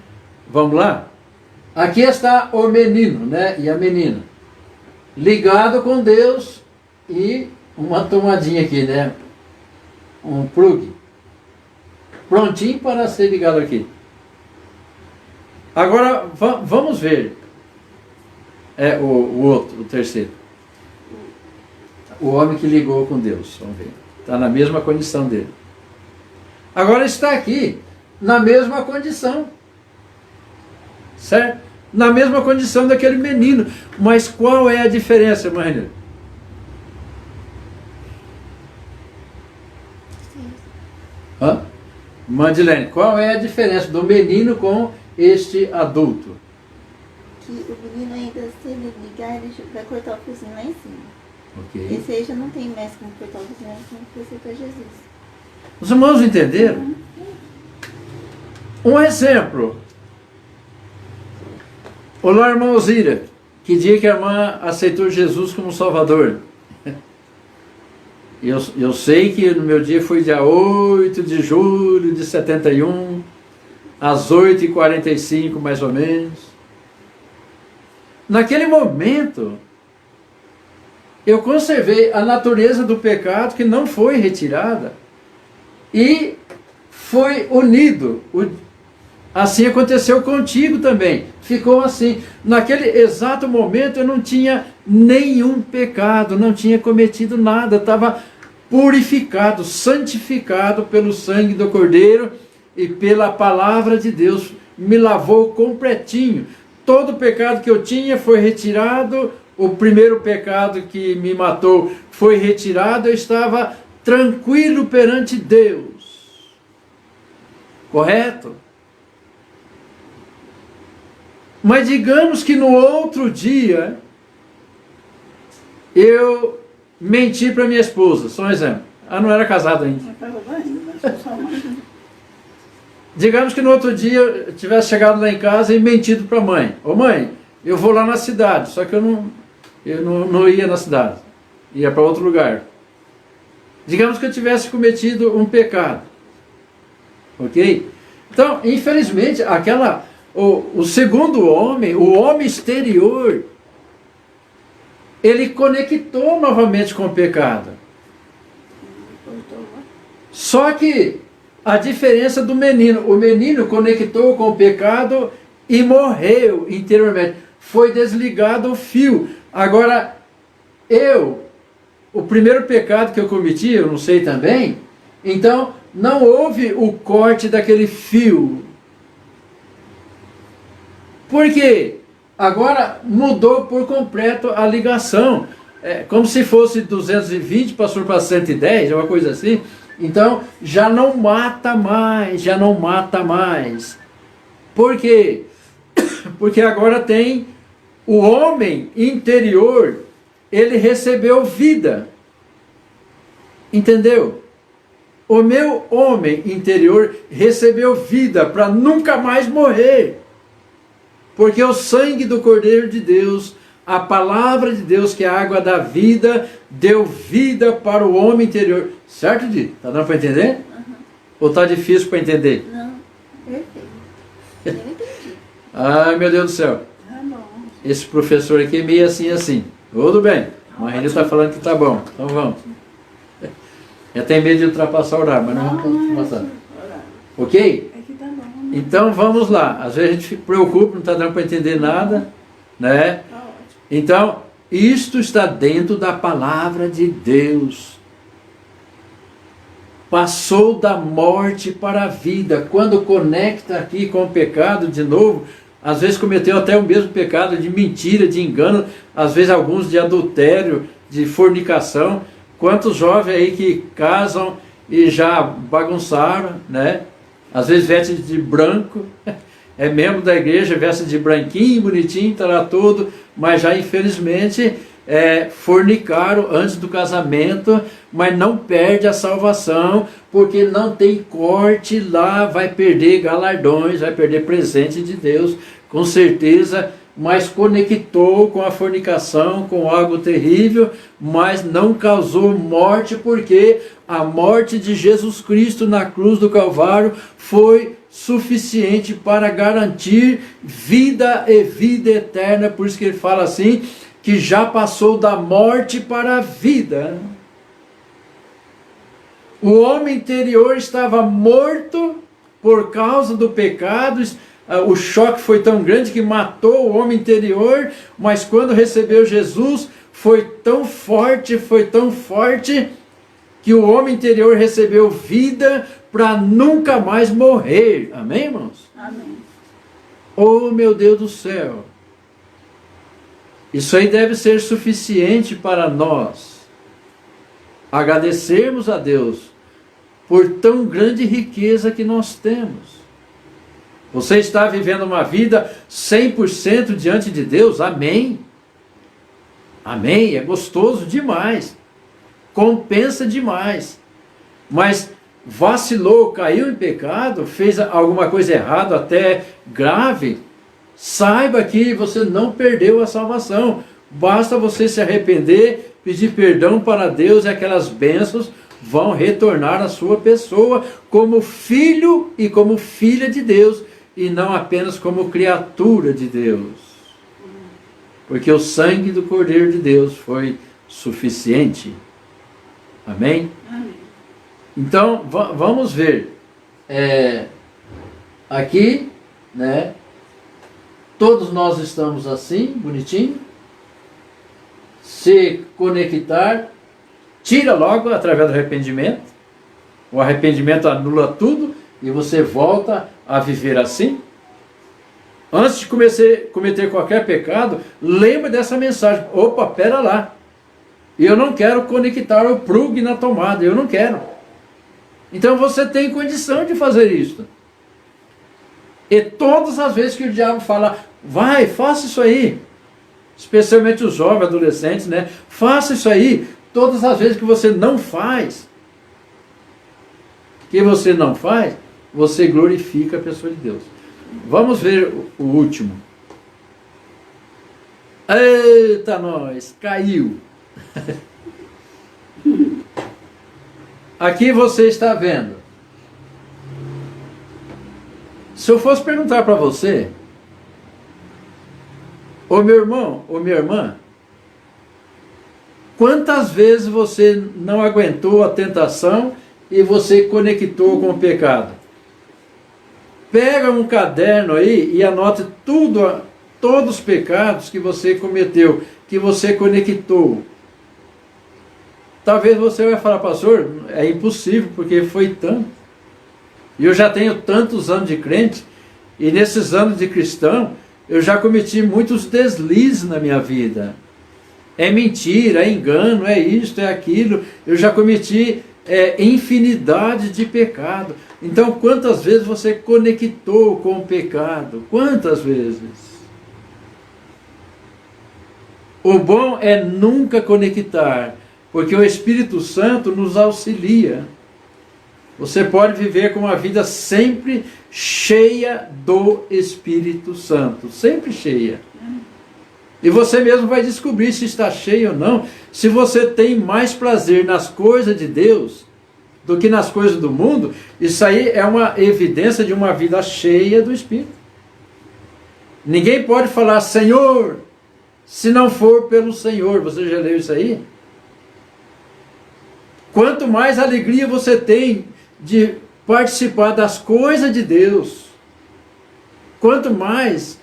Vamos lá? Aqui está o menino, né? E a menina. Ligado com Deus e uma tomadinha aqui, né? Um plugue. prontinho para ser ligado aqui. Agora, vamos ver o terceiro. O homem que ligou com Deus, vamos ver. Está na mesma condição dele. Agora está aqui, na mesma condição. Certo? Na mesma condição daquele menino. Mas qual é a diferença, irmã Renê? Hã? Madeleine, qual é a diferença do menino com este adulto? Que o menino ainda, se ele ligar, ele vai cortar o fiozinho lá em cima. Ok. Esse aí já não tem mais como cortar o fiozinho lá em cima, porque esse é para Jesus. Os irmãos entenderam? Um exemplo. Olá, irmã Osíria. Que dia que a irmã aceitou Jesus como Salvador? Eu sei que no meu dia foi dia 8 de julho de 71, às 8h45 mais ou menos. Naquele momento, eu conservei a natureza do pecado que não foi retirada e foi unido. Assim aconteceu contigo também. Ficou assim. Naquele exato momento eu não tinha nenhum pecado, não tinha cometido nada, estava purificado, santificado pelo sangue do Cordeiro e pela palavra de Deus. Me lavou completinho. Todo o pecado que eu tinha foi retirado. O primeiro pecado que me matou foi retirado. Eu estava tranquilo perante Deus. Correto? Mas digamos que no outro dia eu menti para minha esposa, só um exemplo. Ela não era casada ainda. Digamos que no outro dia eu tivesse chegado lá em casa e mentido para a mãe. Ô mãe, eu vou lá na cidade, só que eu não ia na cidade, ia para outro lugar. Digamos que eu tivesse cometido um pecado. Ok? Então, infelizmente, o segundo homem, o homem exterior, ele conectou novamente com o pecado. Só que a diferença do menino, o menino conectou com o pecado e morreu interiormente. Foi desligado o fio. Agora, o primeiro pecado que eu cometi, eu não sei também, então não houve o corte daquele fio. Por quê? Agora mudou por completo a ligação. É como se fosse 220, passou para 110, uma coisa assim. Então já não mata mais, já não mata mais. Por quê? Porque agora tem o homem interior, ele recebeu vida. Entendeu? O meu homem interior recebeu vida para nunca mais morrer. Porque o sangue do Cordeiro de Deus, a palavra de Deus, que é a água da vida, deu vida para o homem interior. Certo, Di? Está dando para entender? Uhum. Ou está difícil para entender? Não, perfeito. Eu entendi. Ai, meu Deus do céu. Tá bom. Esse professor aqui é meio assim. Tudo bem. A Marília está falando que está bom. Então vamos. Eu tenho medo de ultrapassar o horário, mas não vamos ultrapassar. Ok? É que tá bom. Então vamos lá. Às vezes a gente se preocupa, não está dando para entender nada, né? Tá ótimo. Então, isto está dentro da palavra de Deus. Passou da morte para a vida. Quando conecta aqui com o pecado de novo, às vezes cometeu até o mesmo pecado de mentira, de engano, às vezes alguns de adultério, de fornicação. Quantos jovens aí que casam e já bagunçaram, né? Às vezes vestem de branco, é membro da igreja, veste de branquinho, bonitinho, está lá tudo, mas já infelizmente fornicaram antes do casamento, mas não perde a salvação, porque não tem corte lá, vai perder galardões, vai perder presente de Deus, com certeza, mas conectou com a fornicação, com algo terrível, mas não causou morte, porque a morte de Jesus Cristo na cruz do Calvário foi suficiente para garantir vida e vida eterna. Por isso que ele fala assim, que já passou da morte para a vida. O homem interior estava morto por causa do pecado. O choque foi tão grande que matou o homem interior, mas quando recebeu Jesus, foi tão forte, que o homem interior recebeu vida para nunca mais morrer. Amém, irmãos? Amém. Oh, meu Deus do céu! Isso aí deve ser suficiente para nós agradecermos a Deus por tão grande riqueza que nós temos. Você está vivendo uma vida 100% diante de Deus? Amém. Amém. É gostoso demais. Compensa demais. Mas vacilou, caiu em pecado, fez alguma coisa errada, até grave, saiba que você não perdeu a salvação. Basta você se arrepender, pedir perdão para Deus, e aquelas bênçãos vão retornar à sua pessoa como filho e como filha de Deus, e não apenas como criatura de Deus. Porque o sangue do Cordeiro de Deus foi suficiente. Amém? Amém. Então, vamos ver. Aqui, né? Todos nós estamos assim, bonitinho. Se conectar, tira logo através do arrependimento. O arrependimento anula tudo e você volta a viver assim. Antes de cometer qualquer pecado, lembre dessa mensagem. Opa, pera lá. Eu não quero conectar o plug na tomada, eu não quero. Então você tem condição de fazer isso. E todas as vezes que o diabo fala, vai, faça isso aí, especialmente os jovens, adolescentes, né? Faça isso aí. Todas as vezes que você não faz, você glorifica a pessoa de Deus. Vamos ver o último. Eita, nós, caiu. Aqui você está vendo. Se eu fosse perguntar para você, ô meu irmão, ô minha irmã, quantas vezes você não aguentou a tentação e você conectou com o pecado? Pega um caderno aí e anote todos os pecados que você cometeu, que você conectou. Talvez você vai falar, pastor, é impossível, porque foi tanto. E eu já tenho tantos anos de crente, e nesses anos de cristão, eu já cometi muitos deslizes na minha vida. É mentira, é engano, é isto, é aquilo. Eu já cometi infinidade de pecado. Então, quantas vezes você conectou com o pecado? Quantas vezes? O bom é nunca conectar, porque o Espírito Santo nos auxilia. Você pode viver com uma vida sempre cheia do Espírito Santo, sempre cheia. E você mesmo vai descobrir se está cheio ou não, se você tem mais prazer nas coisas de Deus do que nas coisas do mundo. Isso aí é uma evidência de uma vida cheia do Espírito. Ninguém pode falar Senhor, se não for pelo Senhor. Você já leu isso aí? Quanto mais alegria você tem de participar das coisas de Deus, quanto mais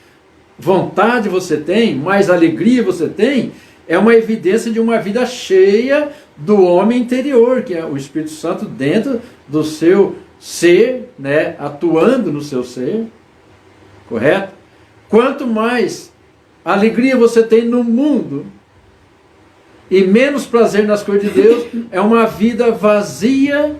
vontade você tem, mais alegria você tem, é uma evidência de uma vida cheia do homem interior, que é o Espírito Santo dentro do seu ser, né, atuando no seu ser, correto? Quanto mais alegria você tem no mundo e menos prazer nas coisas de Deus, é uma vida vazia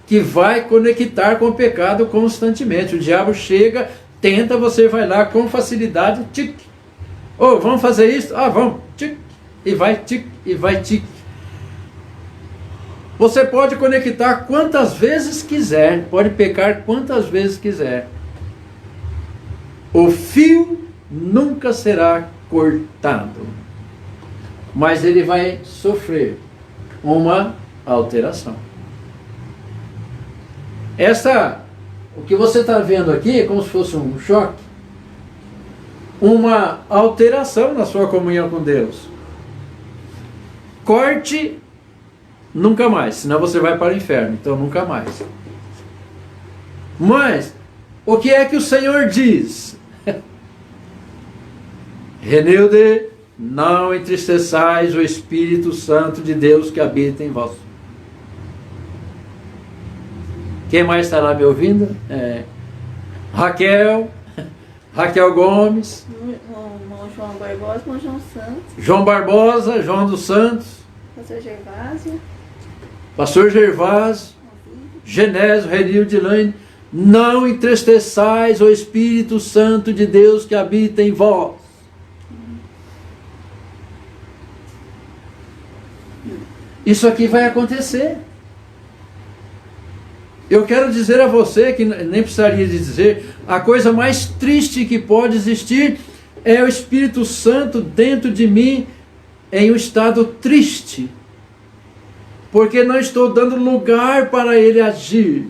que vai conectar com o pecado constantemente. O diabo chega, tenta, você vai lá com facilidade, tic. Oh, vamos fazer isso? Ah, vamos, tic. E vai, tic, e vai, tic. Você pode conectar quantas vezes quiser, pode pecar quantas vezes quiser. O fio nunca será cortado, mas ele vai sofrer uma alteração. O que você está vendo aqui é como se fosse um choque, uma alteração na sua comunhão com Deus. Corte nunca mais, senão você vai para o inferno, então nunca mais. Mas, o que é que o Senhor diz? Renilde, não entristeçais o Espírito Santo de Deus que habita em vós. Quem mais está lá me ouvindo? Raquel Gomes, Irmão João Barbosa, irmão João Santos, João Barbosa, João dos Santos, pastor Gervásio, pastor Gervásio, Genésio, Renilde, Elaine, não entristeçais o Espírito Santo de Deus que habita em vós. Isso aqui vai acontecer. Eu quero dizer a você, que nem precisaria dizer, a coisa mais triste que pode existir é o Espírito Santo dentro de mim em um estado triste, porque não estou dando lugar para ele agir.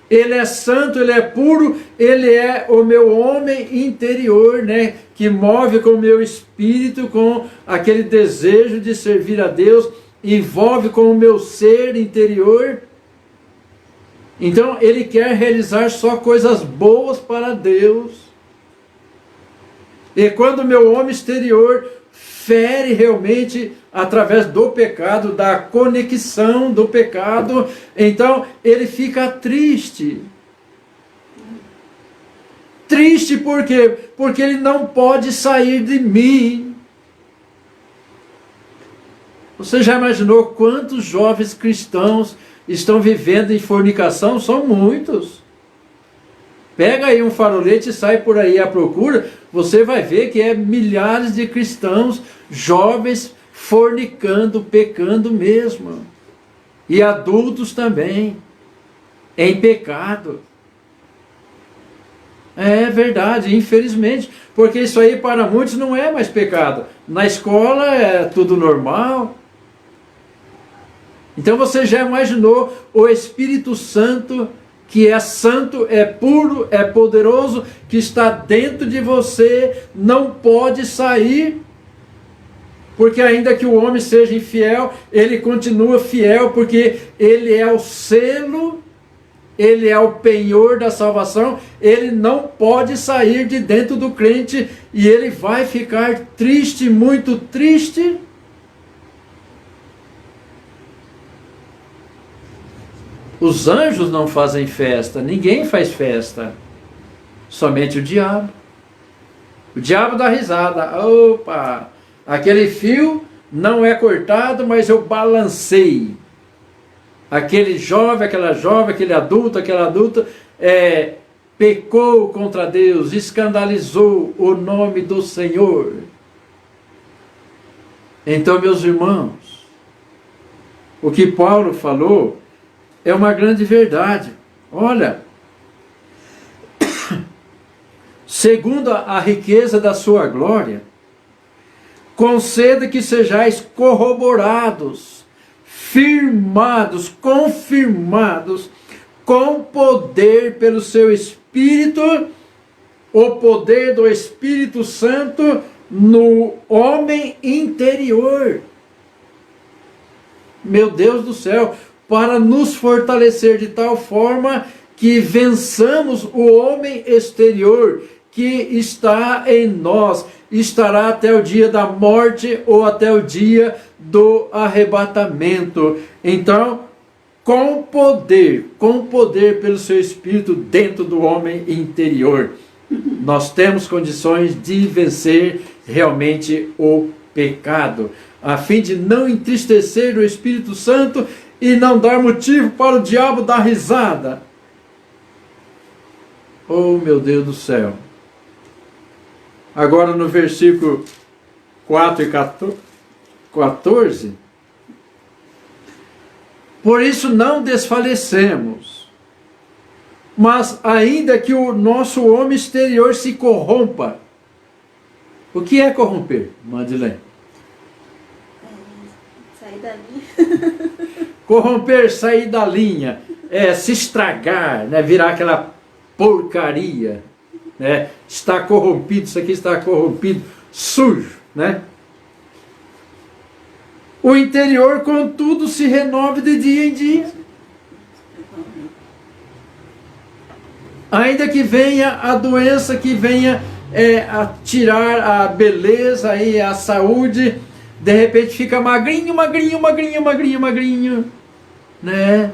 Ele é santo, ele é puro, ele é o meu homem interior, né, que move com o meu espírito, com aquele desejo de servir a Deus, envolve com o meu ser interior. Então ele quer realizar só coisas boas para Deus. E quando o meu homem exterior fere realmente através do pecado, da conexão do pecado, então ele fica triste. Triste por quê? Porque ele não pode sair de mim. Você já imaginou quantos jovens cristãos estão vivendo em fornicação? São muitos. Pega aí um farolete e sai por aí à procura, você vai ver que é milhares de cristãos, jovens, fornicando, pecando mesmo. E adultos também, em pecado. É verdade, infelizmente, porque isso aí para muitos não é mais pecado. Na escola é tudo normal. Então você já imaginou o Espírito Santo, que é santo, é puro, é poderoso, que está dentro de você, não pode sair, porque ainda que o homem seja infiel, ele continua fiel, porque ele é o selo, ele é o penhor da salvação, ele não pode sair de dentro do crente, e ele vai ficar triste, muito triste. Os anjos não fazem festa, ninguém faz festa, somente o diabo. O diabo dá risada. Opa, aquele fio não é cortado, mas eu balancei. Aquele jovem, aquele adulto, aquela adulta, pecou contra Deus, escandalizou o nome do Senhor. Então, meus irmãos, o que Paulo falou é uma grande verdade. Olha, segundo a riqueza da sua glória, conceda que sejais corroborados, firmados, confirmados, com poder pelo seu Espírito, o poder do Espírito Santo no homem interior. Meu Deus do céu, para nos fortalecer de tal forma que vençamos o homem exterior que está em nós, estará até o dia da morte ou até o dia do arrebatamento. Então, com poder pelo seu Espírito dentro do homem interior, nós temos condições de vencer realmente o pecado, a fim de não entristecer o Espírito Santo e não dar motivo para o diabo dar risada. Oh, meu Deus do céu. Agora no versículo 4 e 14. Por isso não desfalecemos, mas ainda que o nosso homem exterior se corrompa. O que é corromper, Madeleine? Sair da linha. Corromper, sair da linha, se estragar, né, virar aquela porcaria, né, está corrompido, isso aqui está corrompido, sujo, né? O interior, contudo, se renove de dia em dia. Ainda que venha a doença, que venha a tirar a beleza e a saúde, de repente fica magrinho, magrinho, magrinho, magrinho, magrinho, né?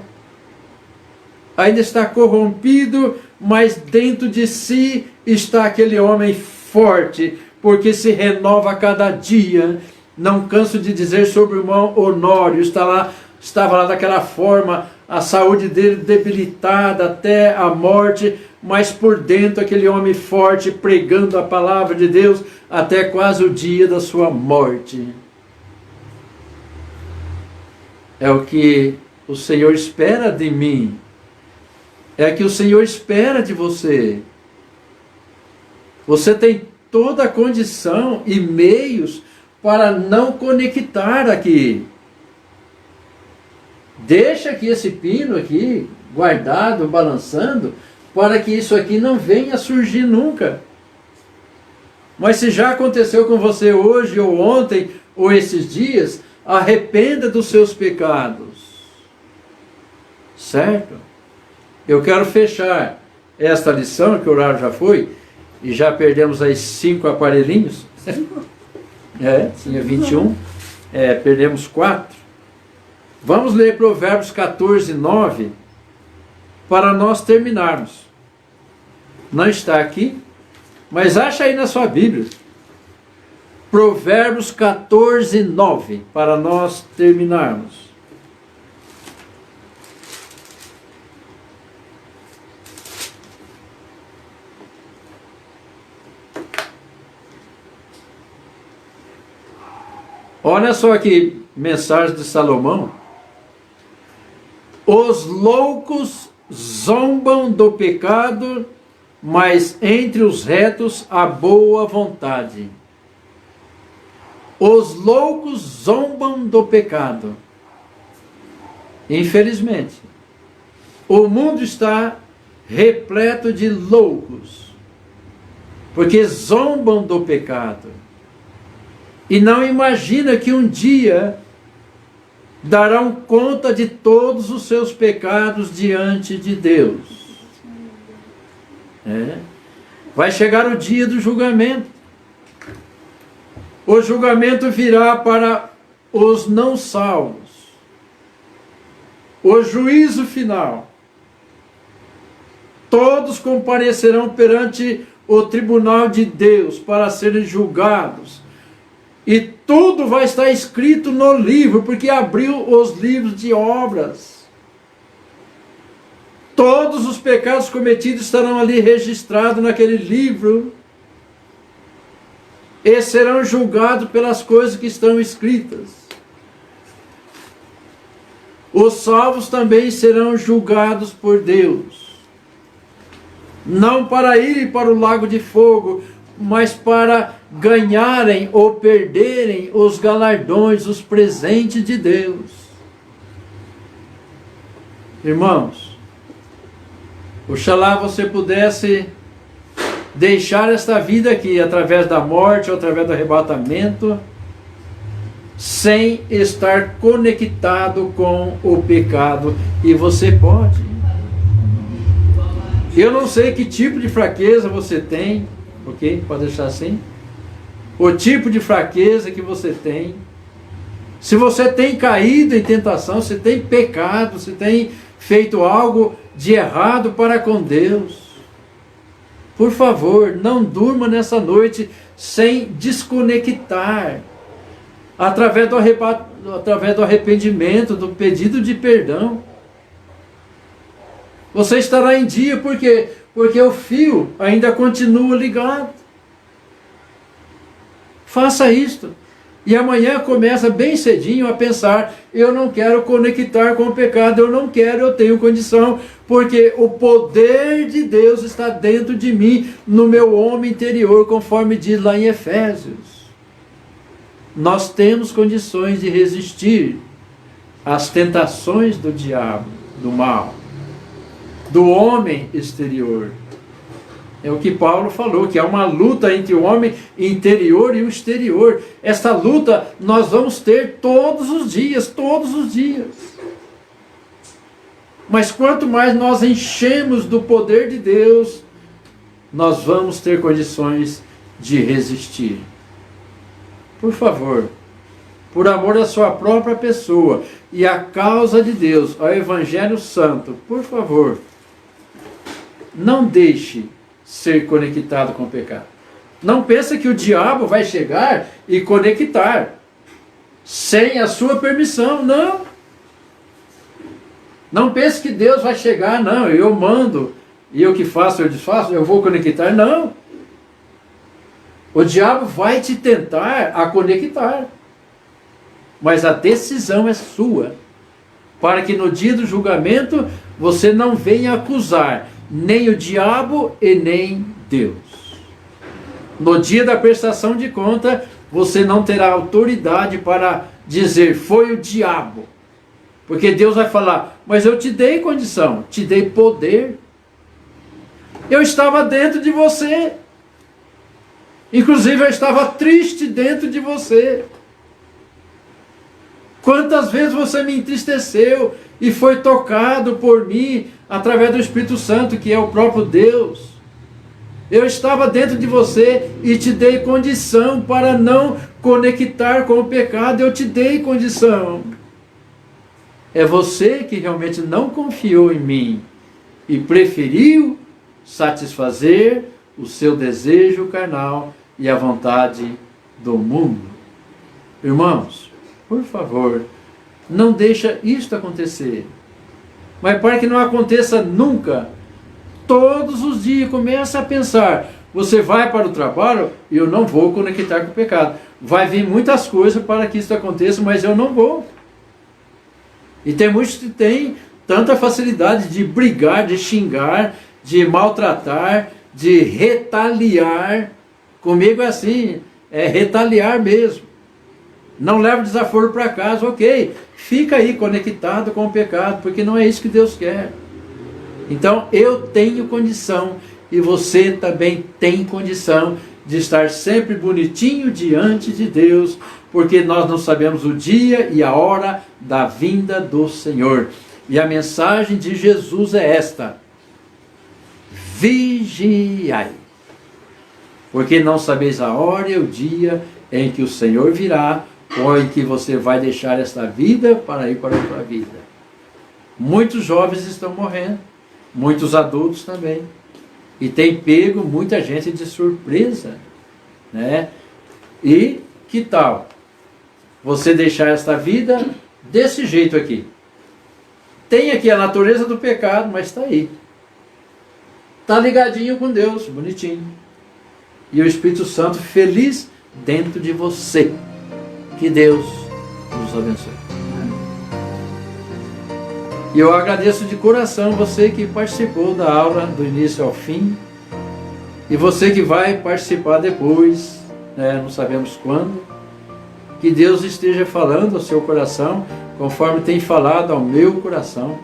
Ainda está corrompido, mas dentro de si está aquele homem forte, porque se renova a cada dia. Não canso de dizer sobre o irmão Honório, estava lá daquela forma, a saúde dele debilitada até a morte, mas por dentro aquele homem forte, pregando a palavra de Deus até quase o dia da sua morte. É o que o Senhor espera de mim. É o que o Senhor espera de você. Você tem toda a condição e meios para não conectar aqui. Deixa aqui esse pino aqui, guardado, balançando, para que isso aqui não venha a surgir nunca. Mas se já aconteceu com você hoje, ou ontem, ou esses dias, arrependa dos seus pecados. Certo? Eu quero fechar esta lição, que o horário já foi, e já perdemos aí 5 aparelhinhos. Tinha 21, perdemos 4. Vamos ler Provérbios 14, 9, para nós terminarmos. Não está aqui, mas acha aí na sua Bíblia. Provérbios 14, 9, para nós terminarmos. Olha só aqui, mensagem de Salomão. Os loucos zombam do pecado, mas entre os retos há boa vontade. Os loucos zombam do pecado. Infelizmente, o mundo está repleto de loucos, porque zombam do pecado. E não imagina que um dia darão conta de todos os seus pecados diante de Deus. Vai chegar o dia do julgamento. O julgamento virá para os não salvos. O juízo final. Todos comparecerão perante o tribunal de Deus para serem julgados. E tudo vai estar escrito no livro, porque abriu os livros de obras. Todos os pecados cometidos estarão ali registrados naquele livro. E serão julgados pelas coisas que estão escritas. Os salvos também serão julgados por Deus. Não para irem para o lago de fogo, mas para ganharem ou perderem os galardões, os presentes de Deus. Irmãos, oxalá você pudesse deixar esta vida aqui, através da morte ou através do arrebatamento, sem estar conectado com o pecado. E você pode. Eu não sei que tipo de fraqueza você tem, ok? Pode deixar assim. O tipo de fraqueza que você tem. Se você tem caído em tentação, se tem pecado, se tem feito algo de errado para com Deus, por favor, não durma nessa noite sem desconectar, através do arrependimento, do pedido de perdão. Você estará em dia, por quê? Porque o fio ainda continua ligado. Faça isto. E amanhã começa bem cedinho a pensar, eu não quero conectar com o pecado, eu tenho condição, porque o poder de Deus está dentro de mim, no meu homem interior, conforme diz lá em Efésios. Nós temos condições de resistir às tentações do diabo, do mal, do homem exterior. É o que Paulo falou, que há uma luta entre o homem interior e o exterior. Essa luta nós vamos ter todos os dias, todos os dias. Mas quanto mais nós enchemos do poder de Deus, nós vamos ter condições de resistir. Por favor, por amor à sua própria pessoa e à causa de Deus, ao Evangelho Santo, por favor, não deixe ser conectado com o pecado. Não pense que o diabo vai chegar e conectar sem a sua permissão, não. Não pense que Deus vai chegar, não, eu mando, e eu que faço, eu desfaço, eu vou conectar, não. O diabo vai te tentar a conectar, mas a decisão é sua, para que no dia do julgamento você não venha acusar nem o diabo e nem Deus. No dia da prestação de conta, você não terá autoridade para dizer, foi o diabo. Porque Deus vai falar, mas eu te dei condição, te dei poder. Eu estava dentro de você. Inclusive eu estava triste dentro de você. Quantas vezes você me entristeceu e foi tocado por mim através do Espírito Santo, que é o próprio Deus. Eu estava dentro de você e te dei condição para não conectar com o pecado. Eu te dei condição. É você que realmente não confiou em mim e preferiu satisfazer o seu desejo carnal e a vontade do mundo. Irmãos, por favor, não deixa isto acontecer. Mas para que não aconteça nunca, todos os dias começa a pensar, você vai para o trabalho e eu não vou conectar com o pecado. Vai vir muitas coisas para que isso aconteça, mas eu não vou. E tem muitos que têm tanta facilidade de brigar, de xingar, de maltratar, de retaliar. Comigo é assim, é retaliar mesmo. Não leva desaforo para casa, ok. Fica aí conectado com o pecado, porque não é isso que Deus quer. Então eu tenho condição, e você também tem condição de estar sempre bonitinho diante de Deus, porque nós não sabemos o dia e a hora da vinda do Senhor. E a mensagem de Jesus é esta: vigiai, porque não sabeis a hora e o dia em que o Senhor virá, ou em que você vai deixar esta vida para ir para outra vida. Muitos jovens estão morrendo, muitos adultos também, e tem pego muita gente de surpresa, né? E que tal você deixar esta vida desse jeito aqui? Tem aqui a natureza do pecado, mas está aí. Está ligadinho com Deus, bonitinho. E o Espírito Santo feliz dentro de você. Que Deus nos abençoe. E eu agradeço de coração você que participou da aula do início ao fim. E você que vai participar depois, né, não sabemos quando. Que Deus esteja falando ao seu coração, conforme tem falado ao meu coração.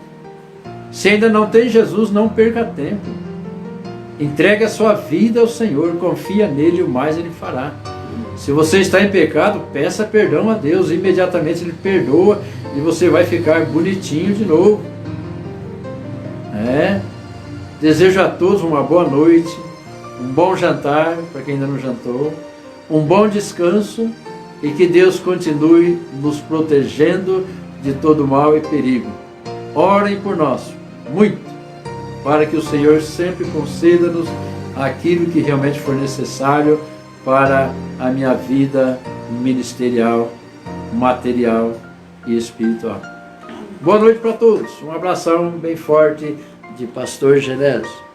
Se ainda não tem Jesus, não perca tempo. Entregue a sua vida ao Senhor, confia nele e o mais Ele fará. Se você está em pecado, peça perdão a Deus, imediatamente Ele perdoa e você vai ficar bonitinho de novo. Desejo a todos uma boa noite, um bom jantar, para quem ainda não jantou, um bom descanso e que Deus continue nos protegendo de todo mal e perigo. Orem por nós, muito, para que o Senhor sempre conceda-nos aquilo que realmente for necessário para a minha vida ministerial, material e espiritual. Boa noite para todos. Um abração bem forte de Pastor Genésio.